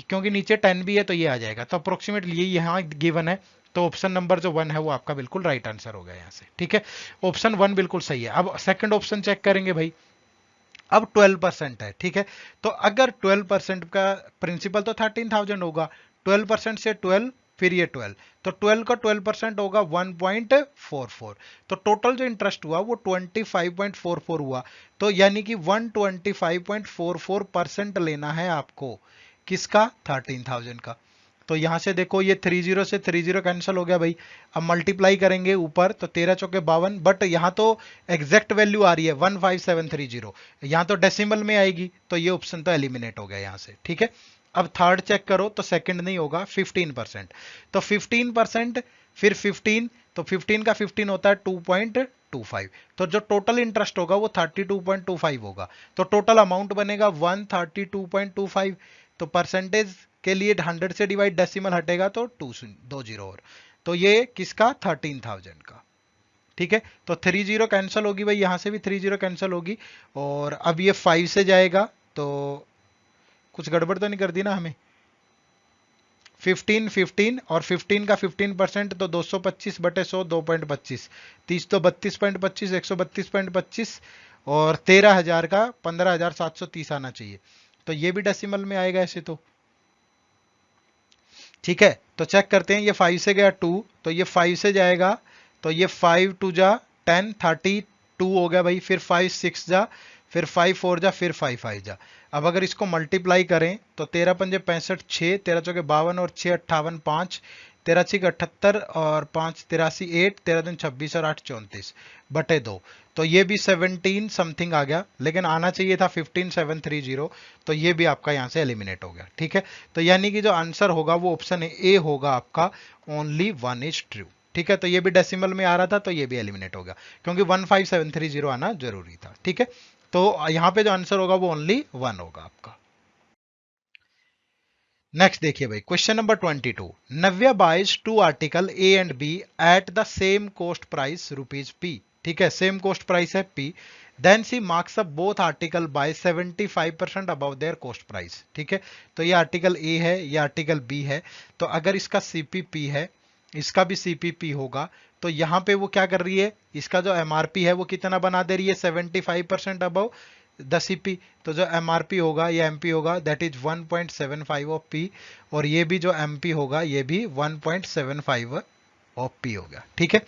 क्योंकि नीचे 10 भी है तो ये आ जाएगा, तो अप्रोक्सीमेटली ये यहाँ गिवन है, तो ऑप्शन नंबर जो 1 है वो आपका बिल्कुल राइट आंसर हो गया यहाँ से। ठीक है, ऑप्शन 1 बिल्कुल सही है। अब सेकंड ऑप्शन चेक करेंगे भाई, अब 12% है। ठीक है, तो अगर 12% का प्रिंसिपल तो 13,000 होगा, 12% से 12 फिर ये 12, तो 12 का 12% होगा 1.44, तो टोटल जो इंटरेस्ट हुआ वो 25.44 हुआ, तो यानी कि 125.44% लेना है आपको, किसका 13,000 का। तो यहां से देखो ये 30 से 30 कैंसिल हो गया भाई, अब मल्टीप्लाई करेंगे ऊपर तो 13 चौके 52, बट यहाँ तो एग्जैक्ट वैल्यू आ रही है 15730, यहाँ तो डेसिमल में आएगी, तो ये ऑप्शन तो एलिमिनेट हो गया यहाँ से। ठीक है, अब थर्ड चेक करो तो सेकंड नहीं होगा, 15%, तो 15%, फिर 15, तो 15 का 15 होता है 2.25, तो जो टोटल इंटरेस्ट होगा वो 32.25 होगा, तो टोटल अमाउंट बनेगा 132.25, तो परसेंटेज के लिए 100 से डिवाइड डेसिमल हटेगा तो 2 जीरो और, तो ये किसका 13,000 का। ठीक है, तो 30 कैंसिल होगी भाई, यहां से भी 30 कैंसिल होगी, और अब ये 5 से जाएगा, तो कुछ गड़बड़ तो नहीं कर दी ना हमें, 15 15 और 15 का 15%, तो 225 बटे 100 2.25, 30 तो 32.25, 132.25, और 13,000 का 15,730 आना चाहिए, तो ये भी डेसिमल में आएगा ऐसे तो। ठीक है, तो चेक करते हैं, ये 5 से गया 2, तो ये 5 से जाएगा, तो ये 5 2 जा 10 32 हो गया भाई, फिर 5 6 जा, फिर 5 4 जा, फिर 5 5 जा। अब अगर इसको मल्टीप्लाई करें तो 13 पंजे 65, 6 13 चौके 52 और 6 58, 5 13 6 78 और 5 83, 8 13 दिन 26 और 8 34 बटे 2, तो ये भी 17 समथिंग आ गया, लेकिन आना चाहिए था 15730, तो ये भी आपका यहाँ से एलिमिनेट हो गया। ठीक है, तो यानी कि जो आंसर होगा वो ऑप्शन ए होगा आपका, ओनली 1 इज ट्रू। ठीक है, तो ये भी डेसिमल में आ रहा था तो ये भी एलिमिनेट हो गया, क्योंकि 15730 आना जरूरी था। ठीक है, तो यहाँ पे जो आंसर होगा वो ओनली 1 होगा आपका। नेक्स्ट देखिए भाई, question number 22, Navya buys 2 article A and B at the same cost price rupees P. ठीक है, सेम कॉस्ट प्राइस है P, then she marks up both article by 75% above their cost price. ठीक है, तो ये आर्टिकल ए है, ये article B है, तो अगर इसका सीपीपी है, इसका भी सीपीपी होगा, तो यहाँ पे वो क्या कर रही है, इसका जो एमआरपी है वो कितना बना दे रही है 75% अबव द सीपी, तो जो एमआरपी होगा ये एमपी होगा, दैट इज 1.75 ऑफ पी, और ये भी जो एमपी होगा ये भी 1.75 ऑफ पी होगा। ठीक है,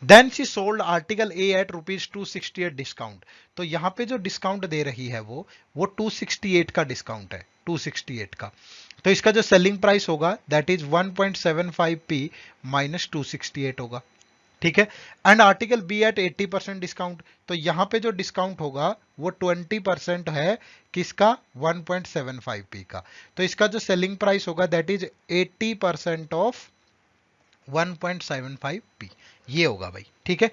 then she sold article A at ₹268 discount. तो यहां पे जो डिस्काउंट दे रही है वो 268 का डिस्काउंट है, 268 का। तो इसका जो सेलिंग प्राइस होगा दैट इज 1.75p माइनस 268 होगा, ठीक है। And article B at 80% discount. तो यहां पे जो डिस्काउंट होगा वो 20% है किसका, 1.75p का। तो इसका जो सेलिंग प्राइस होगा दैट इज 80% ऑफ 1.75p, ये होगा भाई, ठीक है।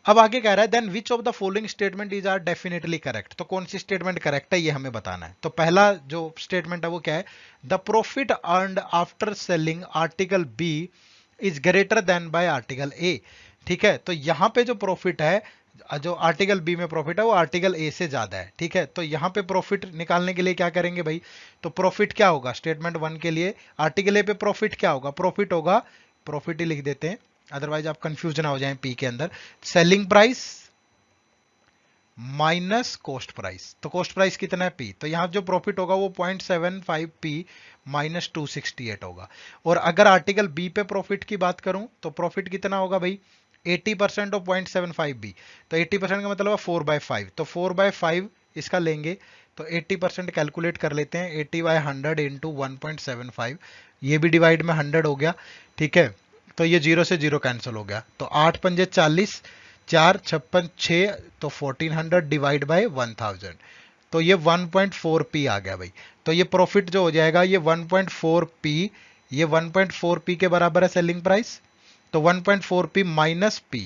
अब आगे कह रहा है then which of the following statement is are definitely correct. तो कौन सी स्टेटमेंट करेक्ट है ये हमें बताना है। तो पहला जो स्टेटमेंट है वो क्या है, the profit earned after selling article B is greater than by article A, ठीक है। तो यहां पे जो प्रॉफिट है, जो आर्टिकल बी में प्रॉफिट है वो आर्टिकल ए से ज्यादा है, ठीक है। तो यहां पे प्रॉफिट निकालने के लिए क्या करेंगे भाई, तो प्रॉफिट क्या होगा स्टेटमेंट वन के लिए, आर्टिकल ए पे प्रॉफिट क्या होगा, प्रॉफिट होगा, प्रॉफिट ही लिख देते हैं अदरवाइज आप कंफ्यूज ना हो जाएं पी के अंदर, selling price minus cost price. तो कॉस्ट प्राइस कितना है पी, तो यहां जो प्रॉफिट होगा वो 0.75p माइनस 268 होगा। और अगर आर्टिकल बी पे प्रॉफिट की बात करूं तो प्रॉफिट कितना होगा भाई, 80% ऑफ 0.75b। तो 80% का मतलब है 4/5, तो 4/5 इसका लेंगे तो 80% कैलकुलेट कर लेते हैं, 80/100 इंटू 1.75, ये भी डिवाइड में 100 हो गया, ठीक है। तो ये जीरो से जीरो कैंसिल हो गया, तो 8 पंजे 40, 4 56 6, तो 1400 डिवाइड बाय 1000, तो ये 1.4p आ गया भाई। तो ये प्रॉफिट जो हो जाएगा ये 1.4p, ये 1.4p के बराबर है सेलिंग प्राइस, तो 1.4p माइनस p,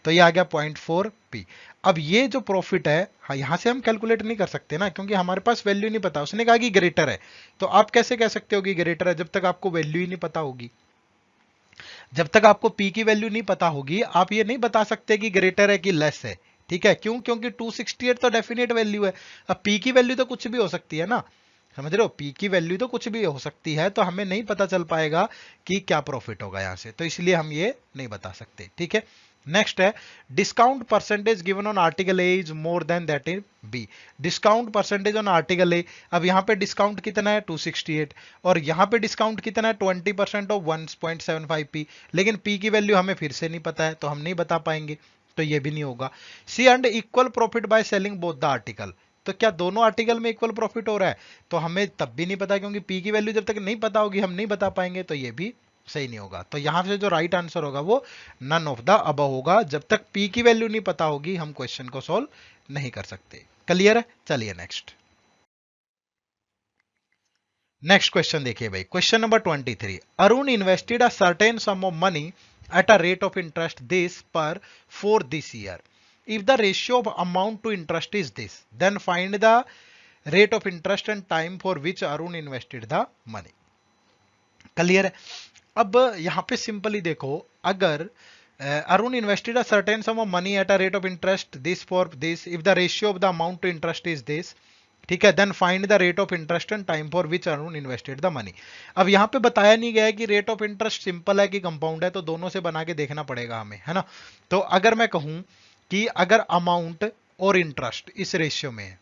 तो ये आ गया 0.4p। अब ये जो प्रॉफिट है, हाँ यहां से हम कैलकुलेट नहीं कर सकते ना क्योंकि हमारे पास वैल्यू नहीं पता, उसने कहा कि ग्रेटर है। तो आप कैसे कह सकते हो कि ग्रेटर है जब तक आपको वैल्यू ही नहीं पता होगी, जब तक आपको p की वैल्यू नहीं पता होगी आप ये नहीं बता सकते कि ग्रेटर है कि लेस है, ठीक है। क्यों, क्योंकि 268 तो डेफिनेट वैल्यू है, अब p की वैल्यू तो कुछ भी हो सकती है ना, समझ रहे हो, p की वैल्यू तो कुछ भी हो सकती है, तो हमें नहीं पता चल पाएगा कि क्या प्रॉफिट होगा यहां से, तो इसलिए हम ये नहीं बता सकते, ठीक है। नेक्स्ट है discount percentage given on article A is more than that in B. Discount percentage on article A, अब यहां पे डिस्काउंट कितना है 268 और यहां पे डिस्काउंट कितना है 20% ऑफ 1.75p, लेकिन p की वैल्यू हमें फिर से नहीं पता है तो हम नहीं बता पाएंगे, तो ये भी नहीं होगा। C and equal profit by selling both the article, तो क्या दोनों आर्टिकल में इक्वल प्रॉफिट हो रहा है, तो हमें तब भी नहीं पता क्योंकि p की वैल्यू जब तक नहीं पता होगी हम नहीं बता पाएंगे, तो ये भी सही नहीं होगा। तो यहां से जो राइट आंसर होगा वो नन ऑफ द अबव होगा, जब तक p की वैल्यू नहीं पता होगी हम क्वेश्चन को सॉल्व नहीं कर सकते। क्लियर है, चलिए नेक्स्ट। नेक्स्ट क्वेश्चन देखिए भाई, question number 23, Arun invested a certain sum of money at a rate of interest this per for this year, if the ratio of amount to interest is this then find the rate of interest and time for which Arun invested the money। Clear है। अब यहां पे simply देखो, अगर Arun invested a certain sum of money at a rate of interest this for this, if the ratio of the amount to interest is this, ठीक है, then find the rate of interest and time for which Arun invested the money. अब यहां पे बताया नहीं गया है कि रेट ऑफ इंटरेस्ट सिंपल है कि कंपाउंड है, तो दोनों से बना के देखना पड़ेगा हमें, है ना। तो अगर मैं कहूं कि अगर अमाउंट और इंटरेस्ट इस रेशियो में है,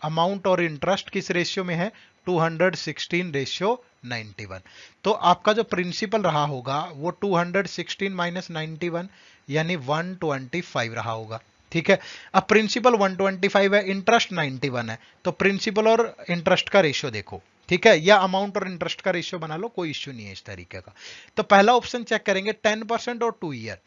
अमाउंट और इंटरेस्ट किस रेशियो में है, 216:91, तो आपका जो प्रिंसिपल रहा होगा वो 216 माइनस 91 यानी 125 रहा होगा, ठीक है। अब प्रिंसिपल 125 है, इंटरेस्ट 91 है, तो प्रिंसिपल और इंटरेस्ट का रेशियो देखो, ठीक है, या अमाउंट और इंटरेस्ट का रेशियो बना लो, कोई इश्यू नहीं है इस तरीके का। तो पहला ऑप्शन चेक करेंगे 10% और 2 ईयर।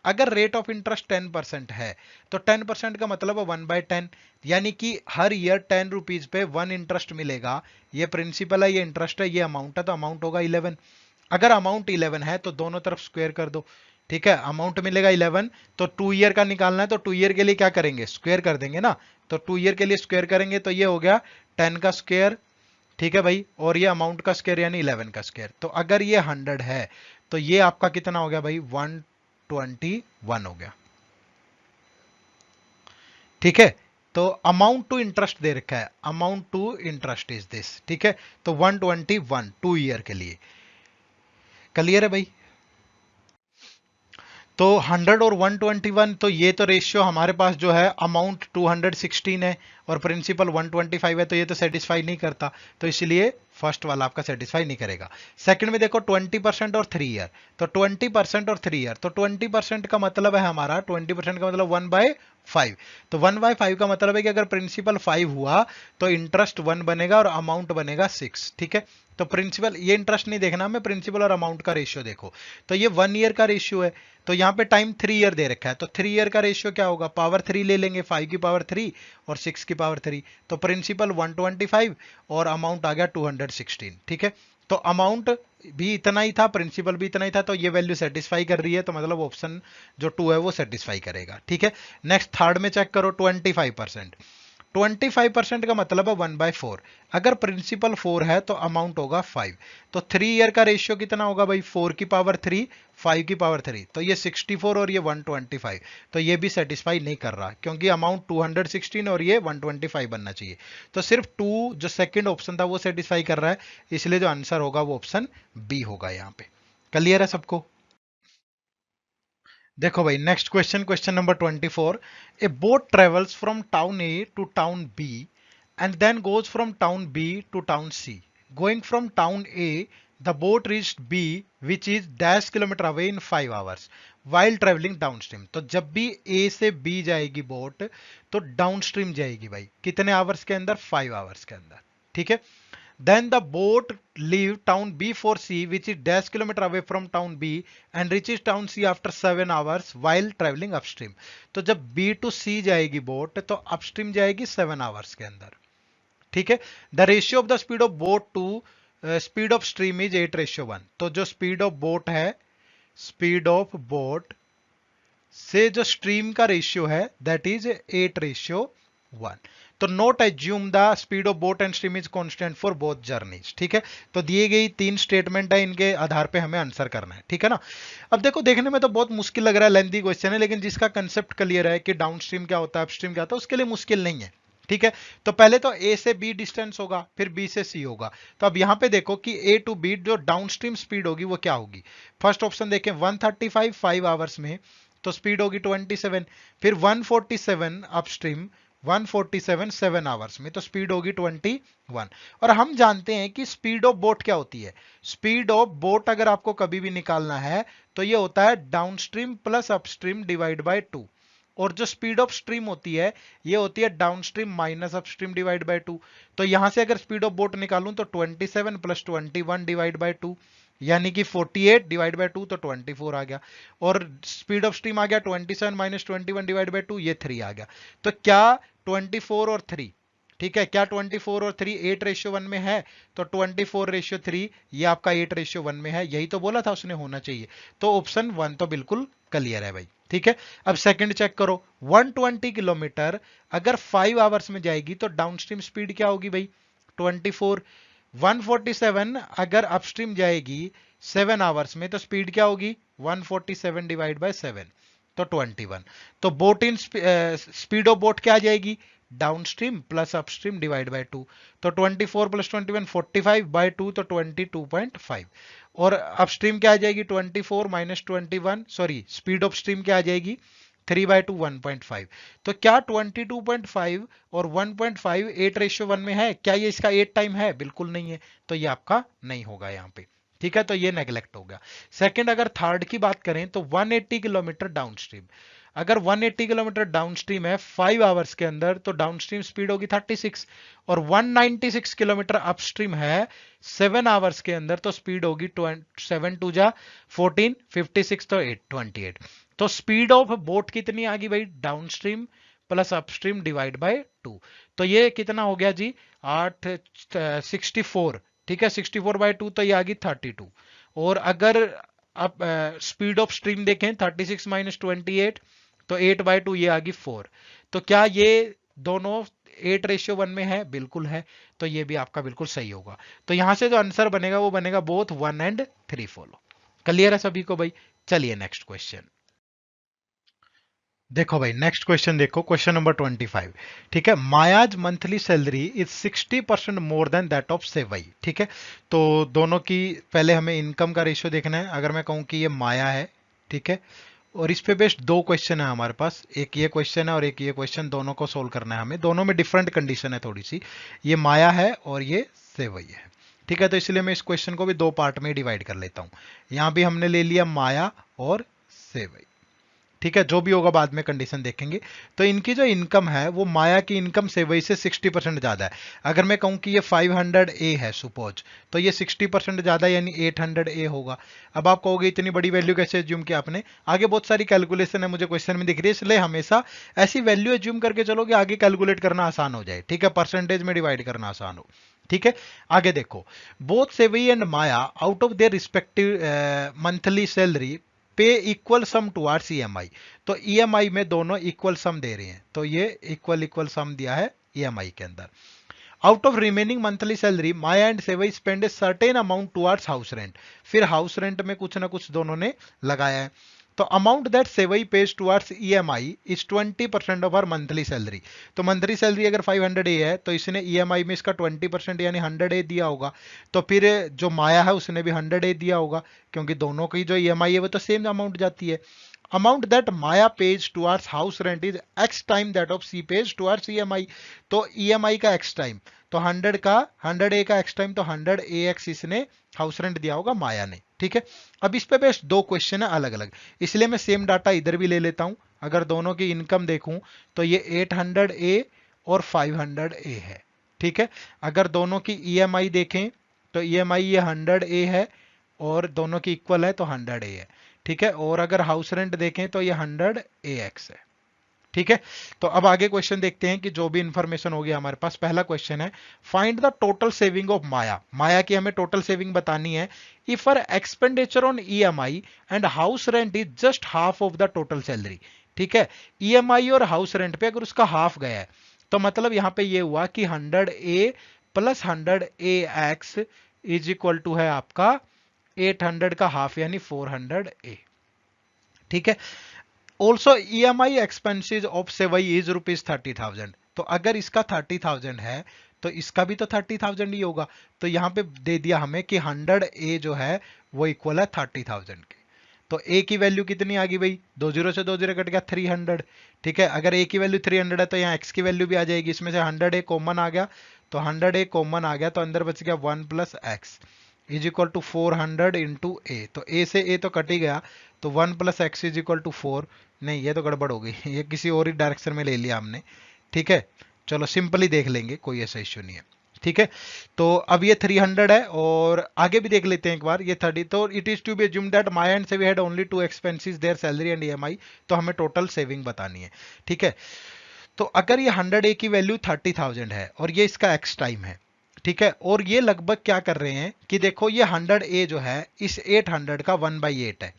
अगर रेट ऑफ इंटरेस्ट 10% है तो 10% का मतलब है 1/10, यानी कि हर ईयर 10 रुपीज पे 1 इंटरेस्ट मिलेगा। ये प्रिंसिपल है, ये इंटरेस्ट है, ये अमाउंट है, तो अमाउंट होगा 11। अगर अमाउंट 11 है तो दोनों तरफ स्क्वायर कर दो, ठीक है, अमाउंट मिलेगा 11, तो 2 ईयर का निकालना है तो 2 ईयर के लिए क्या करेंगे, स्क्वायर कर देंगे ना, तो 2 ईयर के लिए स्क्वायर करेंगे तो ये हो गया 10 का स्क्वायर, ठीक है भाई, और ये अमाउंट का स्क्वायर यानी 11 का स्क्वायर। तो अगर ये 100 है तो ये आपका कितना हो गया भाई, 121 हो गया, ठीक है। तो अमाउंट टू इंटरेस्ट दे रखा है, amount to interest is this, ठीक है, तो 121 2 ईयर के लिए। क्लियर है भाई। तो 100 और 121, तो ये तो रेशियो हमारे पास जो है अमाउंट 216 है और प्रिंसिपल 125 है, तो ये तो सेटिस्फाई नहीं करता, तो इसलिए फर्स्ट वाला आपका सेटिस्फाई नहीं करेगा। सेकंड में देखो 20% और 3 ईयर, तो 20% और 3 ईयर, तो 20% का मतलब है हमारा, 20% का मतलब 1/5, तो 1/5 का मतलब है कि अगर प्रिंसिपल 5 हुआ तो इंटरेस्ट 1 बनेगा और अमाउंट बनेगा 6, ठीक है। तो प्रिंसिपल, ये इंटरेस्ट नहीं देखना हमें, प्रिंसिपल और अमाउंट का रेशियो देखो। तो ये 1 ईयर का रेशियो है, तो यहाँ पे टाइम 3 ईयर दे रखा है, तो 3 ईयर का रेशियो क्या होगा, पावर 3 ले लेंगे, 5 की पावर 3 और 6 की पावर 3, तो प्रिंसिपल 125 और अमाउंट आ गया 216, ठीक है। तो अमाउंट भी इतना ही था, प्रिंसिपल भी इतना ही था, तो ये वैल्यू सेटिस्फाई कर रही है, तो मतलब ऑप्शन जो 2 है वो सेटिस्फाई करेगा, ठीक है। नेक्स्ट थर्ड में चेक करो, 25%। 25% का मतलब है 1/4, अगर प्रिंसिपल 4 है तो अमाउंट होगा 5, तो 3 ईयर का रेशियो कितना होगा भाई, 4 की पावर 3, 5 की पावर 3, तो ये 64 और ये 125, तो ये भी सेटिस्फाई नहीं कर रहा क्योंकि अमाउंट 216 और ये 125 बनना चाहिए, तो सिर्फ 2 जो सेकंड ऑप्शन था वो सेटिस्फाई कर रहा है, इसलिए जो आंसर होगा वो ऑप्शन बी होगा यहाँ पे। क्लियर है सबको? देखो भाई next question, question number 24। A boat travels from town A to town B and then goes from town B to town C. Going from town A the boat reached B which is dash kilometre away in 5 hours while travelling down stream. तो जब भी ए से B जाएगी boat तो down stream जाएगी भाई कितने hours के अंदर, 5 आवर्स के अंदर, ठीक है। Then the boat leave town B for C, which is dash kilometer away from town B, and reaches town C after 7 hours while traveling upstream. तो जब B to C जाएगी बोट तो अपस्ट्रीम जाएगी 7 hours के अंदर, ठीक है। The ratio of the speed of boat to speed of stream is 8:1। तो जो स्पीड ऑफ बोट है, स्पीड ऑफ बोट से जो स्ट्रीम का रेशियो है दैट इज 8:1। तो note assume the speed of boat and stream is constant for both journeys, ठीक है। तो दिए गई 3 स्टेटमेंट है, इनके आधार पे हमें आंसर करना है, ठीक है ना। अब देखो देखने में तो बहुत मुश्किल लग रहा है, लेंथी क्वेश्चन है, लेकिन जिसका कंसेप्ट क्लियर है कि डाउन स्ट्रीम क्या होता है, अपस्ट्रीम क्या होता है, उसके लिए मुश्किल नहीं है, ठीक है। तो पहले तो ए से बी डिस्टेंस होगा, फिर बी से सी होगा। तो अब यहां पे देखो कि ए टू बी जो डाउन स्ट्रीम स्पीड होगी वो क्या होगी। फर्स्ट ऑप्शन देखें 135 5 आवर्स में, तो स्पीड होगी 27, फिर 147 अपस्ट्रीम, 147 7 आवर्स में, तो स्पीड होगी 21। और हम जानते हैं कि स्पीड ऑफ बोट क्या होती है, स्पीड ऑफ बोट अगर आपको कभी भी निकालना है तो ये होता है downstream plus upstream divide by 2, और जो स्पीड ऑफ स्ट्रीम होती है ये होती है downstream minus upstream divide by 2। तो यहां से अगर स्पीड ऑफ बोट निकालूं तो 27 प्लस 21 डिवाइड बाय 2, यानी कि 48 डिवाइड बाय 2, तो 24 आ गया, और स्पीड ऑफ स्ट्रीम आ गया 27 माइनस 21 डिवाइड बाय 2, ये 3 आ गया। तो क्या 24 और 3, ठीक है, क्या 24 और 3 8:1 में है, तो 24:3 ये आपका 8:1 में है, यही तो बोला था उसने होना चाहिए, तो ऑप्शन 1 तो बिल्कुल क्लियर है भाई, ठीक है। अब सेकंड चेक करो, 120 किलोमीटर अगर 5 आवर्स में जाएगी तो डाउनस्ट्रीम स्पीड क्या होगी भाई, 24। 147 अगर अपस्ट्रीम जाएगी 7 आवर्स में तो स्पीड क्या होगी, 147 डिवाइड बाय 7, तो 21। तो boat in speed of boat क्या आ जाएगी, downstream plus upstream divide by 2, तो 24 प्लस 21 45 बाय 2, तो 22.5, और अपस्ट्रीम क्या आ जाएगी 24 minus 21, sorry speed of stream क्या आ जाएगी 3/2 1.5। तो क्या 22.5 और 1.5 8:1 में है, क्या ये इसका 8 टाइम है, बिल्कुल नहीं है, तो ये आपका नहीं होगा यहाँ पे, ठीक है, तो ये नेग्लेक्ट हो गया। सेकंड अगर थर्ड की बात करें तो 180 किलोमीटर डाउनस्ट्रीम, अगर 180 किलोमीटर डाउनस्ट्रीम है 5 आवर्स के अंदर तो डाउनस्ट्रीम स्पीड होगी 36, और 196 किलोमीटर अपस्ट्रीम है 7 आवर्स के अंदर तो स्पीड होगी 7 2 जा 14 56, तो 28। तो स्पीड ऑफ बोट कितनी आ गई भाई, downstream plus upstream divide by 2, तो ये कितना हो गया जी 8 64, ठीक है, 64/2, तो ये आ गई 32। और अगर आप स्पीड ऑफ स्ट्रीम देखें 36 माइनस 28, तो 8/2 ये आ गई 4। तो क्या ये दोनों 8:1 में है, बिल्कुल है, तो ये भी आपका बिल्कुल सही होगा। तो यहां से जो आंसर बनेगा वो बनेगा बोथ 1 एंड 3 फॉलो। क्लियर है सभी को भाई? चलिए नेक्स्ट क्वेश्चन देखो भाई, नेक्स्ट क्वेश्चन देखो, क्वेश्चन नंबर 25, ठीक है। Maya's monthly salary is 60% more than that of Savi, ठीक है। तो दोनों की पहले हमें इनकम का रेशियो देखना है। अगर मैं कहूं कि ये माया है, ठीक है, और इस पे बेस्ड दो क्वेश्चन है हमारे पास, एक ये क्वेश्चन है और एक ये क्वेश्चन, दोनों को सोल्व करना है हमें। दोनों में डिफरेंट कंडीशन है थोड़ी सी, ये माया है और ये सेवई है। ठीक है, तो इसलिए मैं इस क्वेश्चन को भी दो पार्ट में डिवाइड कर लेता हूं। यहां भी हमने ले लिया माया और सेवई। ठीक है, जो भी होगा बाद में कंडीशन देखेंगे। तो इनकी जो इनकम है वो माया की इनकम सेवई से 60% ज्यादा है। अगर मैं कहूं कि ये 500A है सुपोज, तो ये 60% ज्यादा यानी 800A होगा। अब आप कहोगे इतनी बड़ी वैल्यू कैसे एज्यूम किया आपने? आगे बहुत सारी कैलकुलेशन है मुझे क्वेश्चन में दिख रही है, इसलिए हमेशा ऐसी वैल्यू एज्यूम करके चलोगे आगे कैलकुलेट करना आसान हो जाए। ठीक है, परसेंटेज में डिवाइड करना आसान हो। ठीक है, आगे देखो, both sevai and Maya out of their respective monthly salary पे इक्वल सम टुवार्ड्स ईएमआई। तो ईएमआई में दोनों इक्वल सम दे रहे हैं, तो ये इक्वल इक्वल सम दिया है ईएमआई के अंदर। Out of remaining monthly salary Maya and sevai spend a certain amount towards house rent. फिर हाउस रेंट में कुछ ना कुछ दोनों ने लगाया है। तो amount that sevai page towards EMI is 20% of her monthly salary. तो मंथली सैलरी अगर 500A है तो इसने ईएमआई में इसका 20% यानी 100A दिया होगा। तो फिर जो माया है उसने भी 100A दिया होगा, क्योंकि दोनों की जो ईएमआई है वो तो सेम अमाउंट जाती है। Amount that Maya pays towards house rent is x time that of C pays towards EMI. तो ईएमआई का एक्स टाइम, तो 100A का एक्स टाइम, तो 100AX इसने हाउस रेंट दिया होगा माया ने। ठीक है, अब इस पे बेस्ट दो क्वेश्चन है अलग अलग, इसलिए मैं सेम डाटा इधर भी ले लेता हूं। अगर दोनों की इनकम देखूं तो ये 800A और 500A है। ठीक है, अगर दोनों की ईएमआई देखें तो ईएमआई ये 100A है और दोनों की इक्वल है तो 100A है। ठीक है, और अगर हाउस रेंट देखें तो ये 100AX है। ठीक है, तो अब आगे क्वेश्चन देखते हैं कि जो भी इंफॉर्मेशन होगी हमारे पास। पहला क्वेश्चन है, find the total saving of Maya. Maya की हमें टोटल सेविंग बतानी है if her expenditure on EMI and house rent is just half of the total salary. ठीक है, ईएमआई और हाउस रेंट पे अगर उसका हाफ गया है तो मतलब यहां पे ये हुआ कि 100A plus 100AX is equal to है आपका 800 का हाफ यानी 400A। ठीक है, also EMI expenses of sevai is ₹30,000। तो अगर इसका 30,000 है तो इसका भी तो 30,000 ही होगा। तो यहां पे दे दिया हमें कि 100A जो है वो इक्वल है 30,000 के। तो ए की वैल्यू कितनी आ गई भाई? 20 से 20 कट गया 300। ठीक है, अगर ए की वैल्यू 300 है तो यहाँ एक्स की वैल्यू भी आ जाएगी, इसमें से 100A कॉमन आ गया, तो 100A कॉमन आ गया तो अंदर बच गया 1 plus x is equal to 400 into A. तो ए से ए तो कट ही गया, तो 1 plus x is equal to 4। नहीं, ये तो गड़बड़ हो गई, ये किसी और ही डायरेक्शन में ले लिया हमने। ठीक है, चलो सिंपली देख लेंगे, कोई ऐसा इश्यू नहीं है। ठीक है, तो अब ये 300 है और आगे भी देख लेते हैं एक बार, ये 30। तो it is to be assumed that Maya and Savi had only two expenses their salary and EMI. तो हमें टोटल सेविंग बतानी है। ठीक है, तो अगर ये 100A की वैल्यू 30,000 है और ये इसका एक्स टाइम है, ठीक है, और ये लगभग क्या कर रहे हैं कि देखो ये 100A जो है इस 800 का 1/8 है।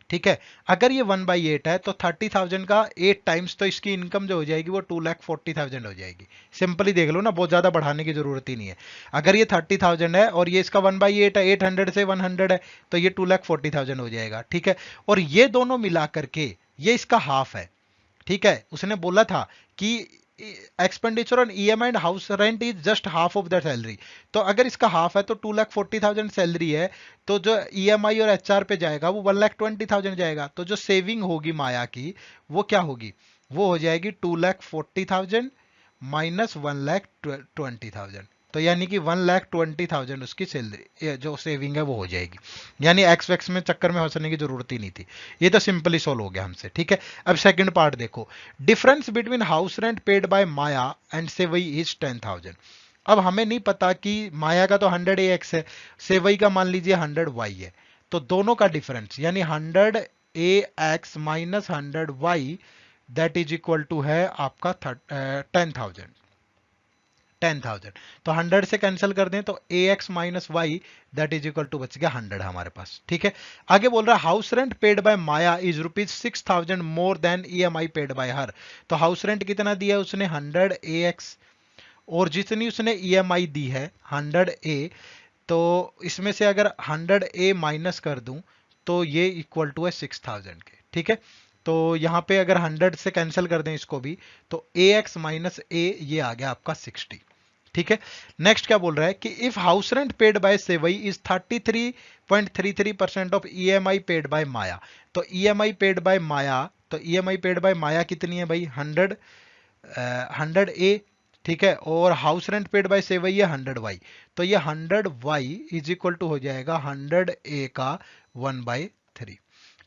ठीक है, अगर ये 1/8 है तो 30,000 का 8 टाइम्स, तो इसकी इनकम जो हो जाएगी वो 2,40,000 हो जाएगी। सिंपली देख लो ना, बहुत ज्यादा बढ़ाने की जरूरत ही नहीं है। अगर ये 30,000 है और ये इसका 1/8 है, 800 से 100 है, तो ये 2,40,000 हो जाएगा। ठीक है, और ये दोनों मिला करके ये इसका हाफ है। ठीक है, उसने बोला था कि expenditure on EMI and house rent is just half of the salary. तो अगर इसका हाफ है तो 2,40,000 सैलरी है, तो जो ईएमआई और एचआर पे जाएगा वो 1,20,000 जाएगा। तो जो सेविंग होगी माया की वो क्या होगी? वो हो जाएगी 2,40,000 माइनस 1,20,000। तो यानी कि 1,20,000 उसकी सैलरी जो सेविंग है वो हो जाएगी। यानी एक्स वैक्स में चक्कर में फंसने की जरूरत ही नहीं थी, ये तो सिंपली सोल्व हो गया हमसे। ठीक है, अब सेकंड पार्ट देखो, difference between house rent paid by Maya and sevai is 10,000। अब हमें नहीं पता कि माया का तो 100AX है, सेवई का मान लीजिए 100Y है। तो दोनों का डिफरेंस यानी 100AX minus 100Y that is equal to है आपका 10,000। 10,000 तो 100 से कैंसिल कर दें तो AX minus y that is equal to बच गया 100 हमारे पास। ठीक है, आगे बोल रहा है house rent paid by Maya is ₹6,000 more than EMI paid by हर। तो हाउस रेंट कितना दिया उसने? 100AX, और जितनी उसने EMI दी है 100A, तो इसमें से अगर 100A माइनस कर दूं तो ये इक्वल टू है 6,000 के। ठीक है, तो यहां पे अगर 100 से कैंसिल कर दें इसको भी तो AX माइनस A ये आ गया आपका 60। ठीक है। नेक्स्ट क्या बोल रहा है कि if house rent paid by Savi is 33.33% of EMI paid by Maya. तो ईएमआई पेड बाय माया, तो ईएमआई पेड बाय माया कितनी है भाई, 100 ए, ठीक है। और हाउस रेंट पेड बाय सेवई है 100 वाई। तो ये 100 वाई इज इक्वल टू हो जाएगा 100 ए का 1/3।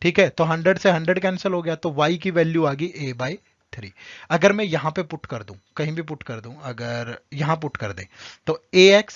ठीक है, तो 100 से 100 कैंसिल हो गया, तो y की वैल्यू आ गई a/3। अगर मैं यहां पे पुट कर दूं, कहीं भी पुट कर दूं, अगर यहां पुट कर दें तो ax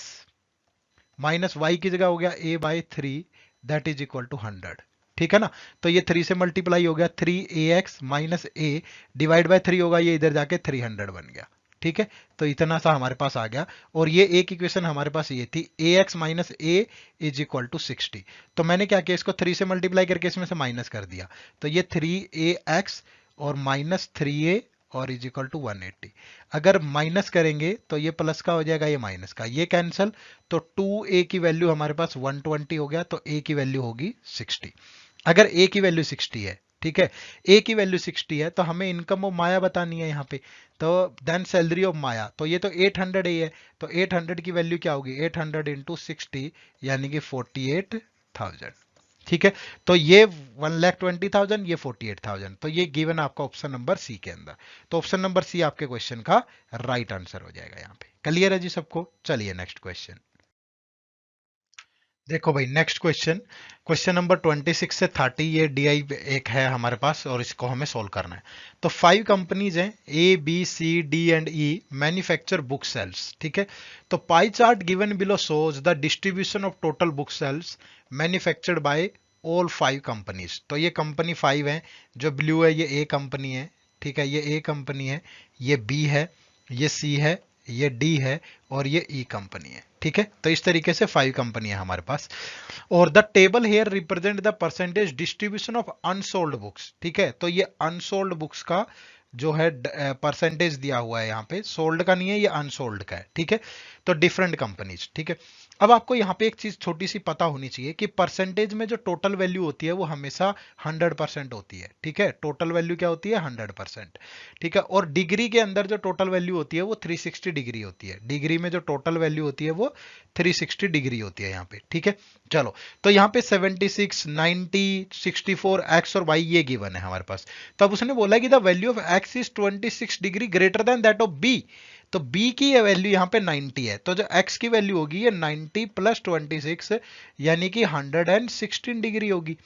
माइनस वाई की जगह हो गया a/3 that is equal to 100। ठीक है ना, तो ये 3 से मल्टीप्लाई हो गया, 3ax minus a divide by 3 होगा, ये इधर जाके 300 बन गया। ठीक है, तो इतना सा हमारे पास आ गया। और ये एक इक्वेशन हमारे पास ये थी, ax minus a is equal to 60। तो मैंने क्या किया, इसको 3 से मल्टीप्लाई करके इसमें से माइनस कर दिया, तो ये 3ax और माइनस 3a और इज इक्वल टू 180। अगर माइनस करेंगे तो ये प्लस का हो जाएगा, ये माइनस का, ये कैंसल, तो 2a की वैल्यू हमारे पास 120 हो गया, तो a की वैल्यू होगी 60। अगर a की वैल्यू 60 है, ठीक है, a की वैल्यू 60 है, तो हमें इनकम ऑफ माया बतानी है यहाँ पे, तो देन सैलरी ऑफ माया, तो ये तो 800 a है, तो 800 की वैल्यू क्या होगी, 800 इंटू 60 यानी कि 48,000। ठीक है, तो ये 1,20,000, ये 48,000, तो ये गिवन आपका ऑप्शन नंबर सी के अंदर। तो ऑप्शन नंबर सी आपके क्वेश्चन का राइट आंसर हो जाएगा यहाँ पे। क्लियर है जी सबको? चलिए नेक्स्ट क्वेश्चन देखो भाई। नेक्स्ट क्वेश्चन, क्वेश्चन नंबर 26 से 30, ये डीआई एक है हमारे पास और इसको हमें सोल्व करना है। तो 5 कंपनीज हैं, A B C D and E, manufacture book sales. ठीक है, तो pie chart given below shows the distribution of total book sales manufactured by all 5 companies. तो ये कंपनी 5 है, जो ब्लू है ये ए कंपनी है, ठीक है, ये ए कंपनी है, ये बी है, ये सी है, ये डी है और ये ई कंपनी है। ठीक है, तो इस तरीके से 5 कंपनी है हमारे पास। और the table here represent the percentage distribution of unsold books. ठीक है, तो ये अनसोल्ड बुक्स का जो है परसेंटेज दिया हुआ है यहाँ पे, सोल्ड का नहीं है, ये अनसोल्ड का है। ठीक है, तो डिफरेंट कंपनीज। ठीक है, अब आपको यहाँ पे एक चीज छोटी सी पता होनी चाहिए कि परसेंटेज में जो टोटल वैल्यू होती है वो हमेशा 100% होती है। ठीक है, टोटल वैल्यू क्या होती है, 100%। ठीक है, और डिग्री के अंदर जो टोटल वैल्यू होती है वो 360 डिग्री होती है। डिग्री में जो टोटल वैल्यू होती है वो 360 डिग्री होती है यहाँ पे। ठीक है, चलो, तो यहाँ पे 76, 90, 64, एक्स और वाई ये गिवन है हमारे पास। तो अब उसने बोला कि the value of x is 26 degree greater than that of B. तो b की वैल्यू यहाँ पे 90 है, तो जो x की वैल्यू होगी ये 90 प्लस 26 यानी कि 116 डिग्री होगी।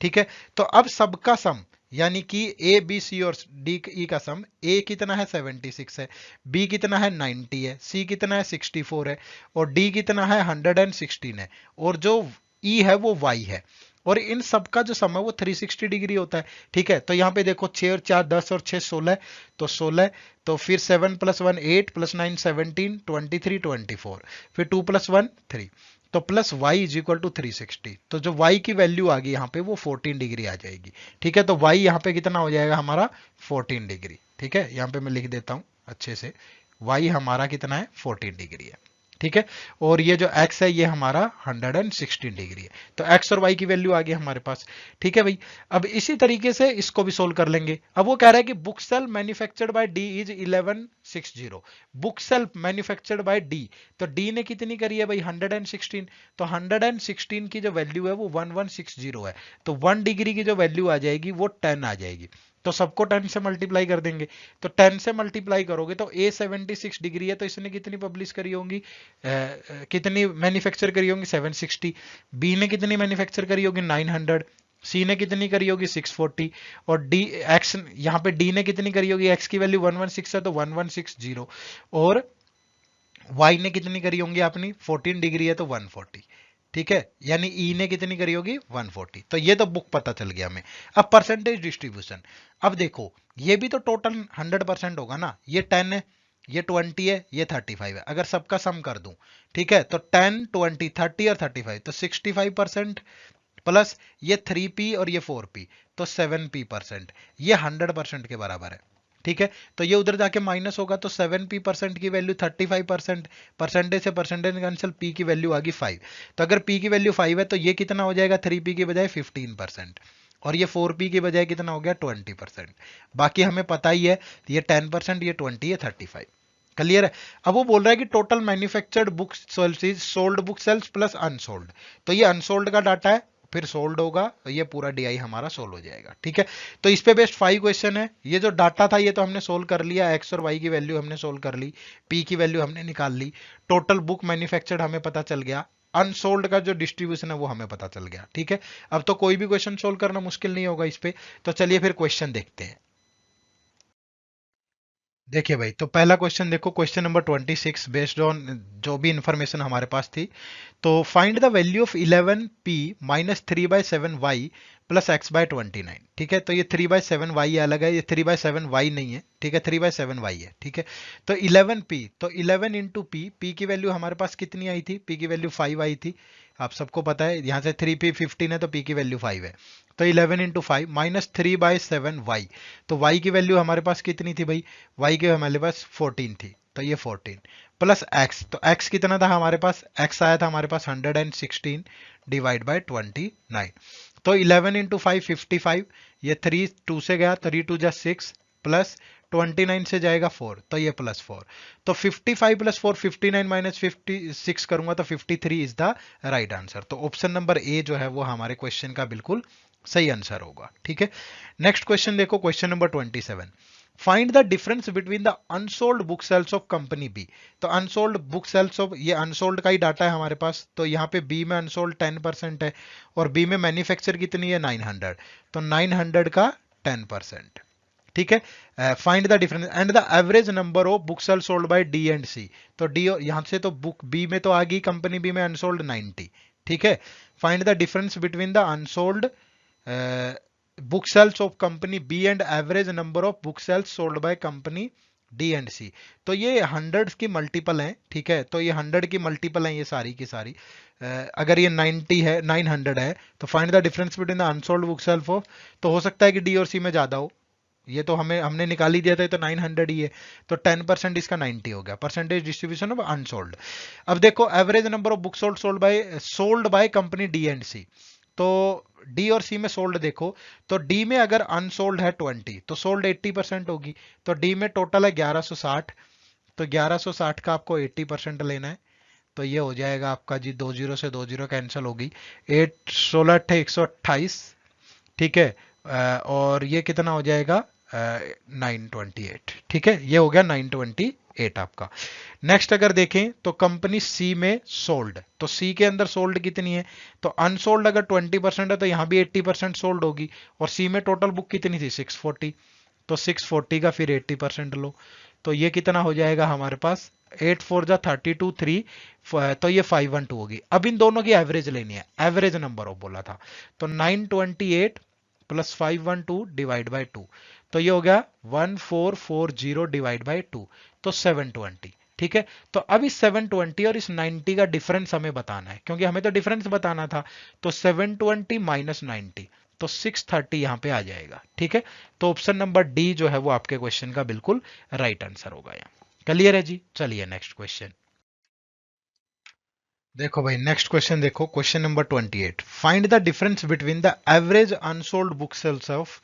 ठीक है, तो अब सबका सम यानी कि ए बी सी और डी ई का सम, ए कितना है 76 है, बी कितना है 90 है, सी कितना है 64 है और डी कितना है 116 है और जो ई है वो वाई है। और इन सब का जो सम है वो 360 डिग्री होता है। ठीक है, तो यहाँ पे देखो 6 और 4 10 और 6 16, तो 16, तो फिर 7 + 1 8 + 9 17 23 24, फिर 2 + 1 3, तो plus y is equal to 360। तो जो y की वैल्यू आ गई यहाँ पे वो 14 डिग्री आ जाएगी। ठीक है, तो y यहाँ पे कितना हो जाएगा हमारा 14 डिग्री। ठीक है, यहाँ पे मैं लिख देता हूँ अच्छे से, y हमारा कितना है 14 डिग्री है। ठीक है, और ये जो x है ये हमारा 116 डिग्री है। तो x और y की वैल्यू आ गई हमारे पास। ठीक है भाई, अब इसी तरीके से इसको भी सोल्व कर लेंगे। अब वो कह रहा है कि book sale manufactured by D is 1160। Book sale manufactured by D, तो डी ने कितनी करी है भाई 116, तो 116 की जो वैल्यू है वो 1160 है, तो 1 डिग्री की जो वैल्यू आ जाएगी वो 10 आ जाएगी। तो सबको 10 से मल्टीप्लाई कर देंगे, तो 10 से मल्टीप्लाई करोगे तो ए 76 डिग्री है, तो इसने कितनी पब्लिश करी होंगी, कितनी मैन्युफैक्चर करी होंगी 760, बी ने कितनी मैन्युफैक्चर करी होगी 900, सी ने कितनी करी होगी 640 और डी एक्स यहाँ पे डी ने कितनी करी होगी, एक्स की वैल्यू 116 है तो 1160 और वाई ने कितनी करी होंगी अपनी 14 डिग्री है तो 140। ठीक है, यानी ई ने कितनी करी होगी 140। तो ये तो बुक पता चल गया हमें। अब परसेंटेज डिस्ट्रीब्यूशन, अब देखो ये भी तो टोटल 100% होगा ना, ये 10 है, ये 20 है, ये 35 है, अगर सबका सम कर दूं, ठीक है, तो 10 20 30 और 35, तो 65% प्लस ये 3p और ये 4p, तो 7p%, ये 100% के बराबर है। ठीक है, तो ये उधर जाके माइनस होगा, तो 7p% की वैल्यू 35%, परसेंटेज से परसेंटेज कैंसिल, p की वैल्यू आ गई 5। तो अगर p की वैल्यू 5 है तो ये कितना हो जाएगा 3p की बजाय 15% और ये 4p की बजाय कितना हो गया 20%। बाकी हमें पता ही है, ये 10%, ये 20, ये 35। क्लियर है। अब वो बोल रहा है कि total manufactured book sales is sold book sales plus unsold. तो ये अनसोल्ड का डाटा है, फिर सोल्ड होगा, तो ये पूरा डीआई हमारा सोल्व हो जाएगा। ठीक है, तो इस पे बेस्ट 5 क्वेश्चन है। ये जो डाटा था ये तो हमने सोल्व कर लिया, एक्स और वाई की वैल्यू हमने सोल्व कर ली, पी की वैल्यू हमने निकाल ली, टोटल बुक मैन्युफैक्चर्ड हमें पता चल गया, अनसोल्ड का जो डिस्ट्रीब्यूशन है वो हमें पता चल गया। ठीक है, अब तो कोई भी क्वेश्चन सोल्व करना मुश्किल नहीं होगा इस पे। तो चलिए फिर क्वेश्चन देखते हैं। देखिए भाई, तो पहला क्वेश्चन देखो, क्वेश्चन नंबर 26 बेस्ड ऑन जो भी इंफॉर्मेशन हमारे पास थी। तो find the value of 11p minus 3/7y plus x by 29। ठीक है, तो ये 3/7y अलग है, ये 3/7y नहीं है। ठीक है, 3/7y है। ठीक है, तो 11p, तो 11 इंटू p की वैल्यू हमारे पास कितनी आई थी? p की वैल्यू 5 आई थी, आप सबको पता है। यहाँ से 3p 15 है तो p की वैल्यू 5 है। तो 11 इंटू 5 माइनस 3/7y, तो y की वैल्यू हमारे पास कितनी थी भाई? y की हमारे पास 14 थी, तो ये 14 प्लस x, तो x कितना था हमारे पास? x आया था हमारे पास 116 डिवाइड बाय 29। तो 11 इंटू 5 55, ये 3 2 से गया, 3 2 जा 6 प्लस 29 से जाएगा 4, तो ये प्लस 4। तो 55 प्लस 4 59 माइनस 56 करूंगा तो 53 इज द राइट आंसर। तो ऑप्शन नंबर ए जो है वो हमारे क्वेश्चन का बिल्कुल सही आंसर होगा। ठीक है, नेक्स्ट क्वेश्चन देखो, question number 27। Find the difference between the unsold book sales of company B. तो अनसोल्ड बुक सेल्स ऑफ, ये अनसोल्ड का ही डाटा है हमारे पास, तो यहाँ पे बी में अनसोल्ड 10% है और बी में मैन्युफैक्चर कितनी है? 900, तो 900 का 10%। ठीक है, find the difference and the average number of book sale sold by D and C. तो डी यहां से तो बुक बी में तो आ गई, कंपनी बी में अनसोल्ड 90। ठीक है, find the difference between the unsold book sales of company B and average number of book sales sold by company D and C. तो ये 100 की मल्टीपल हैं। ठीक है, तो ये 100 की मल्टीपल हैं ये सारी की सारी। अगर ये 90 है, 900 है, तो find the difference between the unsold book sales of, तो हो सकता है कि डी और सी में ज्यादा हो। ये तो हमने निकाल ही दिया था, ये तो 900 ही है, तो 10% इसका 90 हो गया, परसेंटेज डिस्ट्रीब्यूशन ऑफ अनसोल्ड। अब देखो average number of book sold by company D and C. तो डी और सी में सोल्ड देखो, तो डी में अगर अनसोल्ड है 20 तो सोल्ड 80% होगी। तो डी में टोटल है 1160, तो 1160 का आपको 80% लेना है। तो ये हो जाएगा आपका जी, 20 से 20 कैंसिल होगी, 8 16 128। ठीक है, और ये कितना हो जाएगा? 928। ठीक है, ये हो गया 928 आपका। नेक्स्ट अगर देखें तो कंपनी सी में सोल्ड, तो सी के अंदर सोल्ड कितनी है? तो अनसोल्ड अगर 20% है तो यहाँ भी 80% सोल्ड होगी, और सी में टोटल बुक कितनी थी? 640, तो 640 का फिर 80% लो, तो ये कितना हो जाएगा हमारे पास? 8 4 जा 32 3, तो ये 512 होगी। अब इन दोनों की एवरेज लेनी है, एवरेज नंबर ऑफ बोला था, तो 928 प्लस 512 डिवाइड बाई 2, तो ये हो गया 1440 डिवाइड बाई 2, तो 720। ठीक है, तो अब इस 720 और इस 90 का डिफरेंस हमें बताना है, क्योंकि हमें तो डिफरेंस बताना था। तो 720 माइनस 90, तो 630 यहां पे आ जाएगा। ठीक है, तो ऑप्शन नंबर डी जो है वो आपके क्वेश्चन का बिल्कुल राइट आंसर होगा यहाँ। क्लियर है जी, चलिए नेक्स्ट क्वेश्चन देखो भाई। नेक्स्ट क्वेश्चन देखो, question number 28। Find the difference between the average unsold book sales of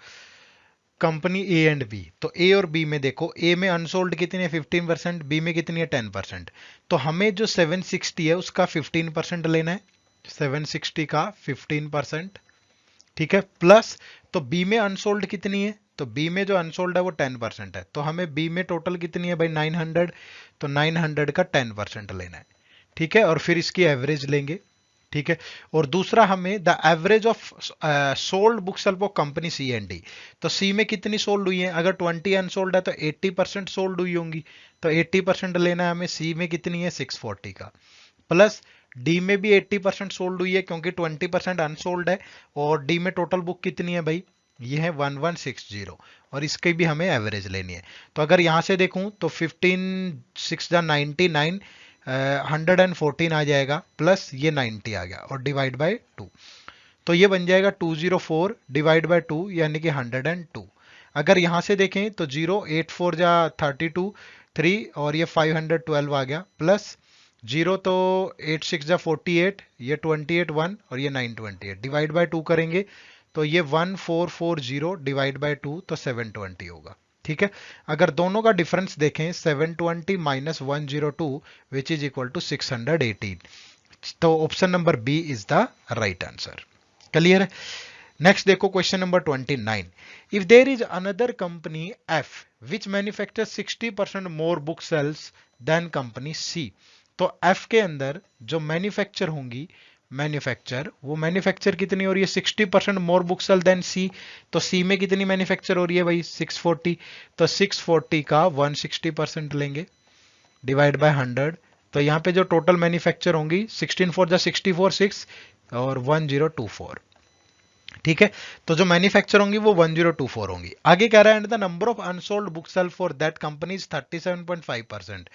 company A and B. तो ए और बी में देखो, ए में अनसोल्ड कितनी है? 15%, बी में कितनी है? 10%। तो हमें जो 760 है उसका 15% लेना है, 760 का 15%। ठीक है, प्लस, तो बी में अनसोल्ड कितनी है? तो बी में जो अनसोल्ड है वो 10% है, तो हमें बी में टोटल कितनी है भाई? 900, तो 900 का 10% लेना है। ठीक है, और फिर इसकी एवरेज लेंगे। ठीक है, और दूसरा हमें the average of sold book self of company C and D. तो सी में कितनी सोल्ड हुई है? अगर 20 अनसोल्ड है तो 80% सोल्ड हुई होंगी, तो 80% लेना है हमें। सी में कितनी है? 640 का, प्लस डी में भी 80% सोल्ड हुई है क्योंकि 20% अनसोल्ड है, और डी में टोटल बुक कितनी है भाई? ये है 1160, और इसकी भी हमें एवरेज लेनी है। तो अगर यहां से देखूं तो 15 6 99, 114 आ जाएगा, प्लस ये 90 आ गया, और डिवाइड बाय 2, तो ये बन जाएगा 204 डिवाइड बाय 2, यानी कि 102। अगर यहां से देखें तो 0 8 4 जा 32 3, और ये 512 आ गया, प्लस 0 तो 8 6 जा 48, ये 28 1, और ये 928 डिवाइड बाय 2 करेंगे तो ये 1440 डिवाइड बाय 2, तो 720 होगा। ठीक है, अगर दोनों का डिफरेंस देखें 720 minus 102 which is equal to 618, तो option number B is the right answer. Clear है। नेक्स्ट देखो question number 29, if there is another company F which manufacture 60% more book sales than company C, तो F के अंदर जो manufacture होंगी, वो manufacture कितनी हो रही है 60% मोर बुक सेल देन सी, तो सी में कितनी मैन्युफैक्चर हो रही है भाई 640, तो 640 का 160% लेंगे डिवाइड बाय 100, तो यहाँ पे जो टोटल मैन्युफैक्चर होंगी 16 4 जा 64 6 और 1024, ठीक है, तो जो मैन्युफैक्चर होंगी वो 1024 होंगी। आगे कह रहा है and the number of unsold book sale for that company is 37.5%,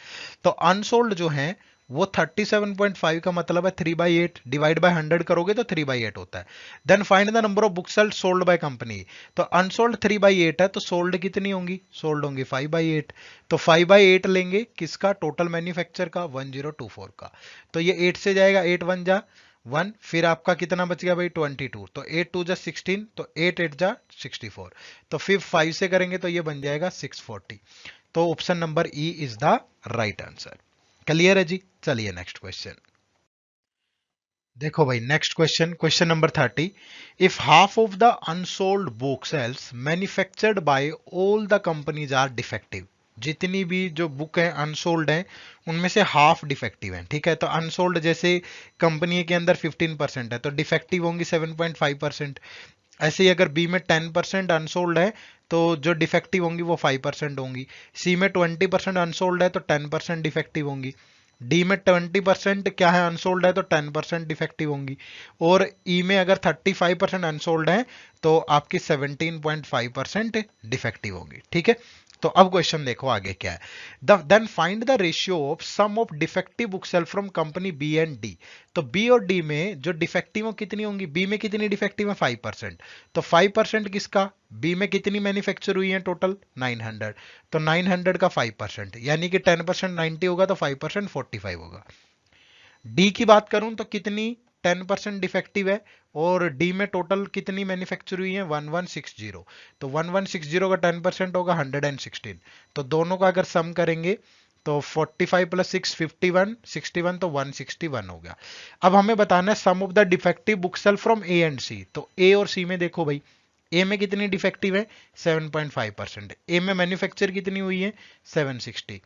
तो अनसोल्ड जो है वो 37.5 का मतलब है 3/8 डिवाइड बाय 100 करोगे तो 3/8 होता है। Then find the number of book sale sold by company, तो अनसोल्ड 3/8 है तो सोल्ड कितनी होंगी, सोल्ड होंगी 5/8, तो 5/8 लेंगे किसका, टोटल मैन्युफैक्चर का 1024 का, तो ये 8 से जाएगा, 8 1 जा 1, फिर आपका कितना बच गया भाई 22, तो 8 2 जा 16, तो 8 8 जा 64, तो फिर 5 से करेंगे तो ये बन जाएगा 640, तो option number E is the right answer. Clear है जी। चलिए नेक्स्ट क्वेश्चन देखो भाई, next question, question number 30, if half of the unsold book sales manufactured by all the companies are defective, जितनी भी जो बुक है अनसोल्ड है उनमें से हाफ डिफेक्टिव है, ठीक है, तो अनसोल्ड जैसे कंपनी के अंदर 15% है तो डिफेक्टिव होंगी 7.5%, ऐसे ही अगर बी में 10% अनसोल्ड है तो जो डिफेक्टिव होंगी वो 5% होंगी, सी में 20% अनसोल्ड है तो 10% डिफेक्टिव होंगी, डी में 20% क्या है अनसोल्ड है तो 10% डिफेक्टिव होंगी, और ई में अगर 35% अनसोल्ड है तो आपकी 17.5% डिफेक्टिव होंगी, ठीक है। तो अब क्वेश्चन देखो आगे क्या है, then find the ratio of sum of defective book sale from company B and D, तो बी और डी में जो डिफेक्टिव हो कितनी होंगी, बी में कितनी डिफेक्टिव है 5%, तो 5% किसका, बी में कितनी मैन्युफैक्चर हुई है टोटल 900, तो 900 का 5% यानी कि 10% 90 होगा तो 5% 45 होगा। डी की बात करूं तो कितनी 10% डिफेक्टिव है और डी में टोटल कितनी मैन्युफैक्चर हुई है 1160, तो 1160 का 10% होगा 116, तो दोनों का अगर सम करेंगे तो 45 प्लस 6 51 61 तो 161 हो गया। अब हमें बताना है sum of the defective book sale from A and C, तो ए और सी में देखो भाई, ए में कितनी डिफेक्टिव है 7.5%, ए में मैन्युफैक्चर कितनी हुई है 760,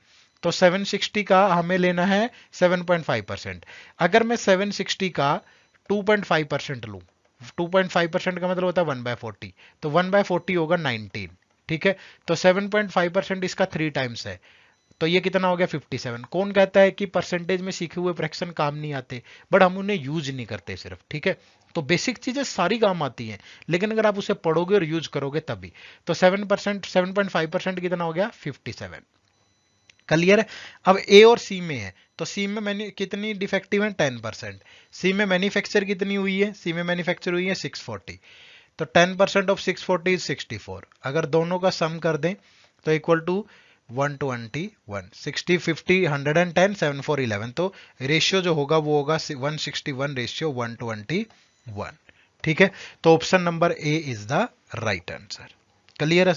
तो 760 का हमें लेना है 7.5%, अगर मैं 760 का 2.5% लूं, 2.5% का मतलब होता है 1/40, तो 1/40 होगा 19, ठीक है, तो 7.5% इसका 3 टाइम्स है, तो ये कितना हो गया 57। कौन कहता है कि परसेंटेज में सीखे हुए फ्रैक्शन काम नहीं आते, बट हम उन्हें यूज नहीं करते सिर्फ, ठीक है, तो बेसिक चीजें सारी काम आती हैं लेकिन अगर आप उसे पढ़ोगे और यूज करोगे तभी, तो 7% 7.5% कितना हो गया 57। क्लियर है। अब ए और सी में है, तो सी में मैंने कितनी डिफेक्टिव है 10%, सी में मैन्युफैक्चर कितनी हुई है, सी में मैन्युफैक्चर हुई है 640, तो 10% ऑफ 640 इज 64, अगर दोनों का सम कर दें तो इक्वल टू 121, 60 50 110 7 4 11, तो रेशियो जो होगा वो होगा 161 रेशियो 121, ठीक है, तो option number A is the right answer. Clear है।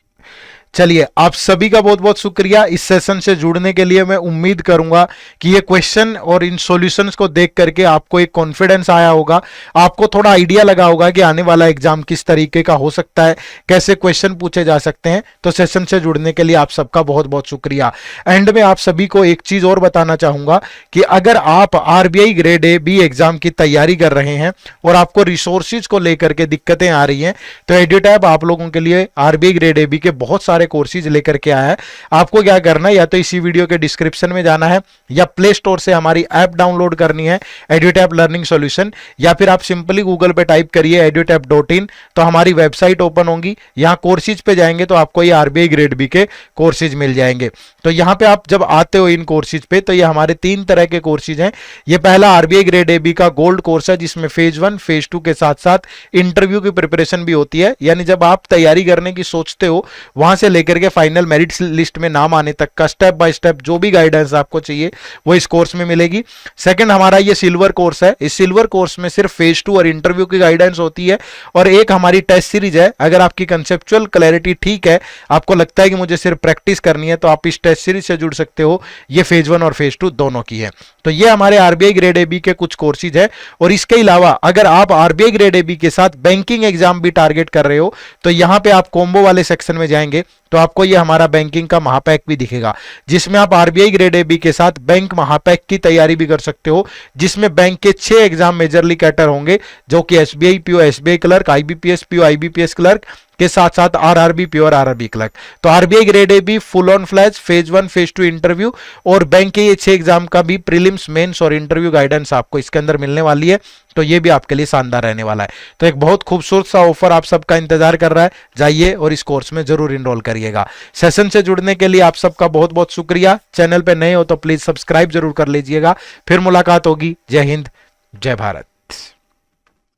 चलिए आप सभी का बहुत बहुत शुक्रिया इस सेशन से जुड़ने के लिए। मैं उम्मीद करूंगा कि ये क्वेश्चन और इन सॉल्यूशंस को देख करके आपको एक कॉन्फिडेंस आया होगा, आपको थोड़ा आइडिया लगा होगा कि आने वाला एग्जाम किस तरीके का हो सकता है, कैसे क्वेश्चन पूछे जा सकते हैं। तो सेशन से जुड़ने के लिए आप सबका बहुत बहुत शुक्रिया। एंड में आप सभी को एक चीज और बताना चाहूंगा कि अगर आप RBI grade A B exam की तैयारी कर रहे हैं और आपको रिसोर्सेज को लेकर के दिक्कतें आ रही हैं, तो एड्यूटैब आप लोगों के लिए आरबीआई ग्रेड ए बी के बहुत सारे कोर्सेज लेकर के आया है। आपको क्या करना है, या तो इसी वीडियो के डिस्क्रिप्शन में जाना है या प्ले स्टोर से हमारी ऐप डाउनलोड करनी है एड्यूटैब लर्निंग सॉल्यूशन, या फिर आप सिंपली गूगल पे टाइप करिए edutap.in, तो हमारी वेबसाइट ओपन होगी, यहां कोर्सेज पे जाएंगे तो आपको ये आरबीआई ग्रेड बी के कोर्सेज मिल जाएंगे। तो यहां पे आप जब आते हो इन कोर्सेज पे, तो ये हमारे 3 तरह के कोर्सेज हैं। ये पहला आरबीआई ग्रेड ए बी का गोल्ड कोर्स है जिसमें फेज 1 फेज 2 के साथ साथ इंटरव्यू की प्रिपरेशन भी होती है, यानी जब आप तैयारी करने की सोचते हो वहां से लेकर के फाइनल मेरिट लिस्ट में नाम आने तक का स्टेप बाय स्टेप जो भी गाइडेंस आपको चाहिए वो इस कोर्स में मिलेगी। सेकंड, हमारा ये सिल्वर कोर्स है। इस सिल्वर कोर्स में सिर्फ फेज 2 और इंटरव्यू की गाइडेंस होती है और एक हमारी टेस्ट सीरीज है। अगर आपकी कंसेप्चुअल क्लैरिटी ठीक है, आपको लगता है कि मुझे सिर्फ प्रैक्टिस करनी है, तो आप इस टेस्ट सीरीज से जुड़ सकते हो। ये फेज 1 और फेज 2 दोनों की है। तो ये हमारे आरबीआई ग्रेड एबी के कुछ कोर्सेज है। और इसके अलावा अगर आप आरबीआई ग्रेड एबी के साथ बैंकिंग एग्जाम भी टारगेट कर रहे हो तो यहां पे आप कॉम्बो वाले सेक्शन में जाएंगे तो आपको ये हमारा बैंकिंग का महापैक भी दिखेगा, जिसमें आप आरबीआई ग्रेड एबी के साथ बैंक महापैक की तैयारी भी कर सकते हो, जिसमें बैंक के 6 एग्जाम मेजरली कैटर होंगे, जो कि SBI PO SBI clerk, IBPS PO IBPS clerk के साथ साथ आरआरबी प्योर आरआरबी क्लर्क। तो RBI grade A B full on flash phase 1 phase 2 interview और बैंक के ये 6 एग्जाम का भी प्रीलिम्स मेंस और इंटरव्यू गाइडेंस आपको इसके अंदर मिलने वाली है। तो ये भी आपके लिए शानदार रहने वाला है। तो एक बहुत खूबसूरत सा ऑफर आप सबका इंतजार कर रहा है, जाइए और इस कोर्स में जरूर इनरोल करिएगा। सेशन से जुड़ने के लिए आप सबका बहुत बहुत शुक्रिया। चैनल पे नए हो तो प्लीज सब्सक्राइब जरूर कर लीजिएगा। फिर मुलाकात होगी। जय हिंद, जय भारत।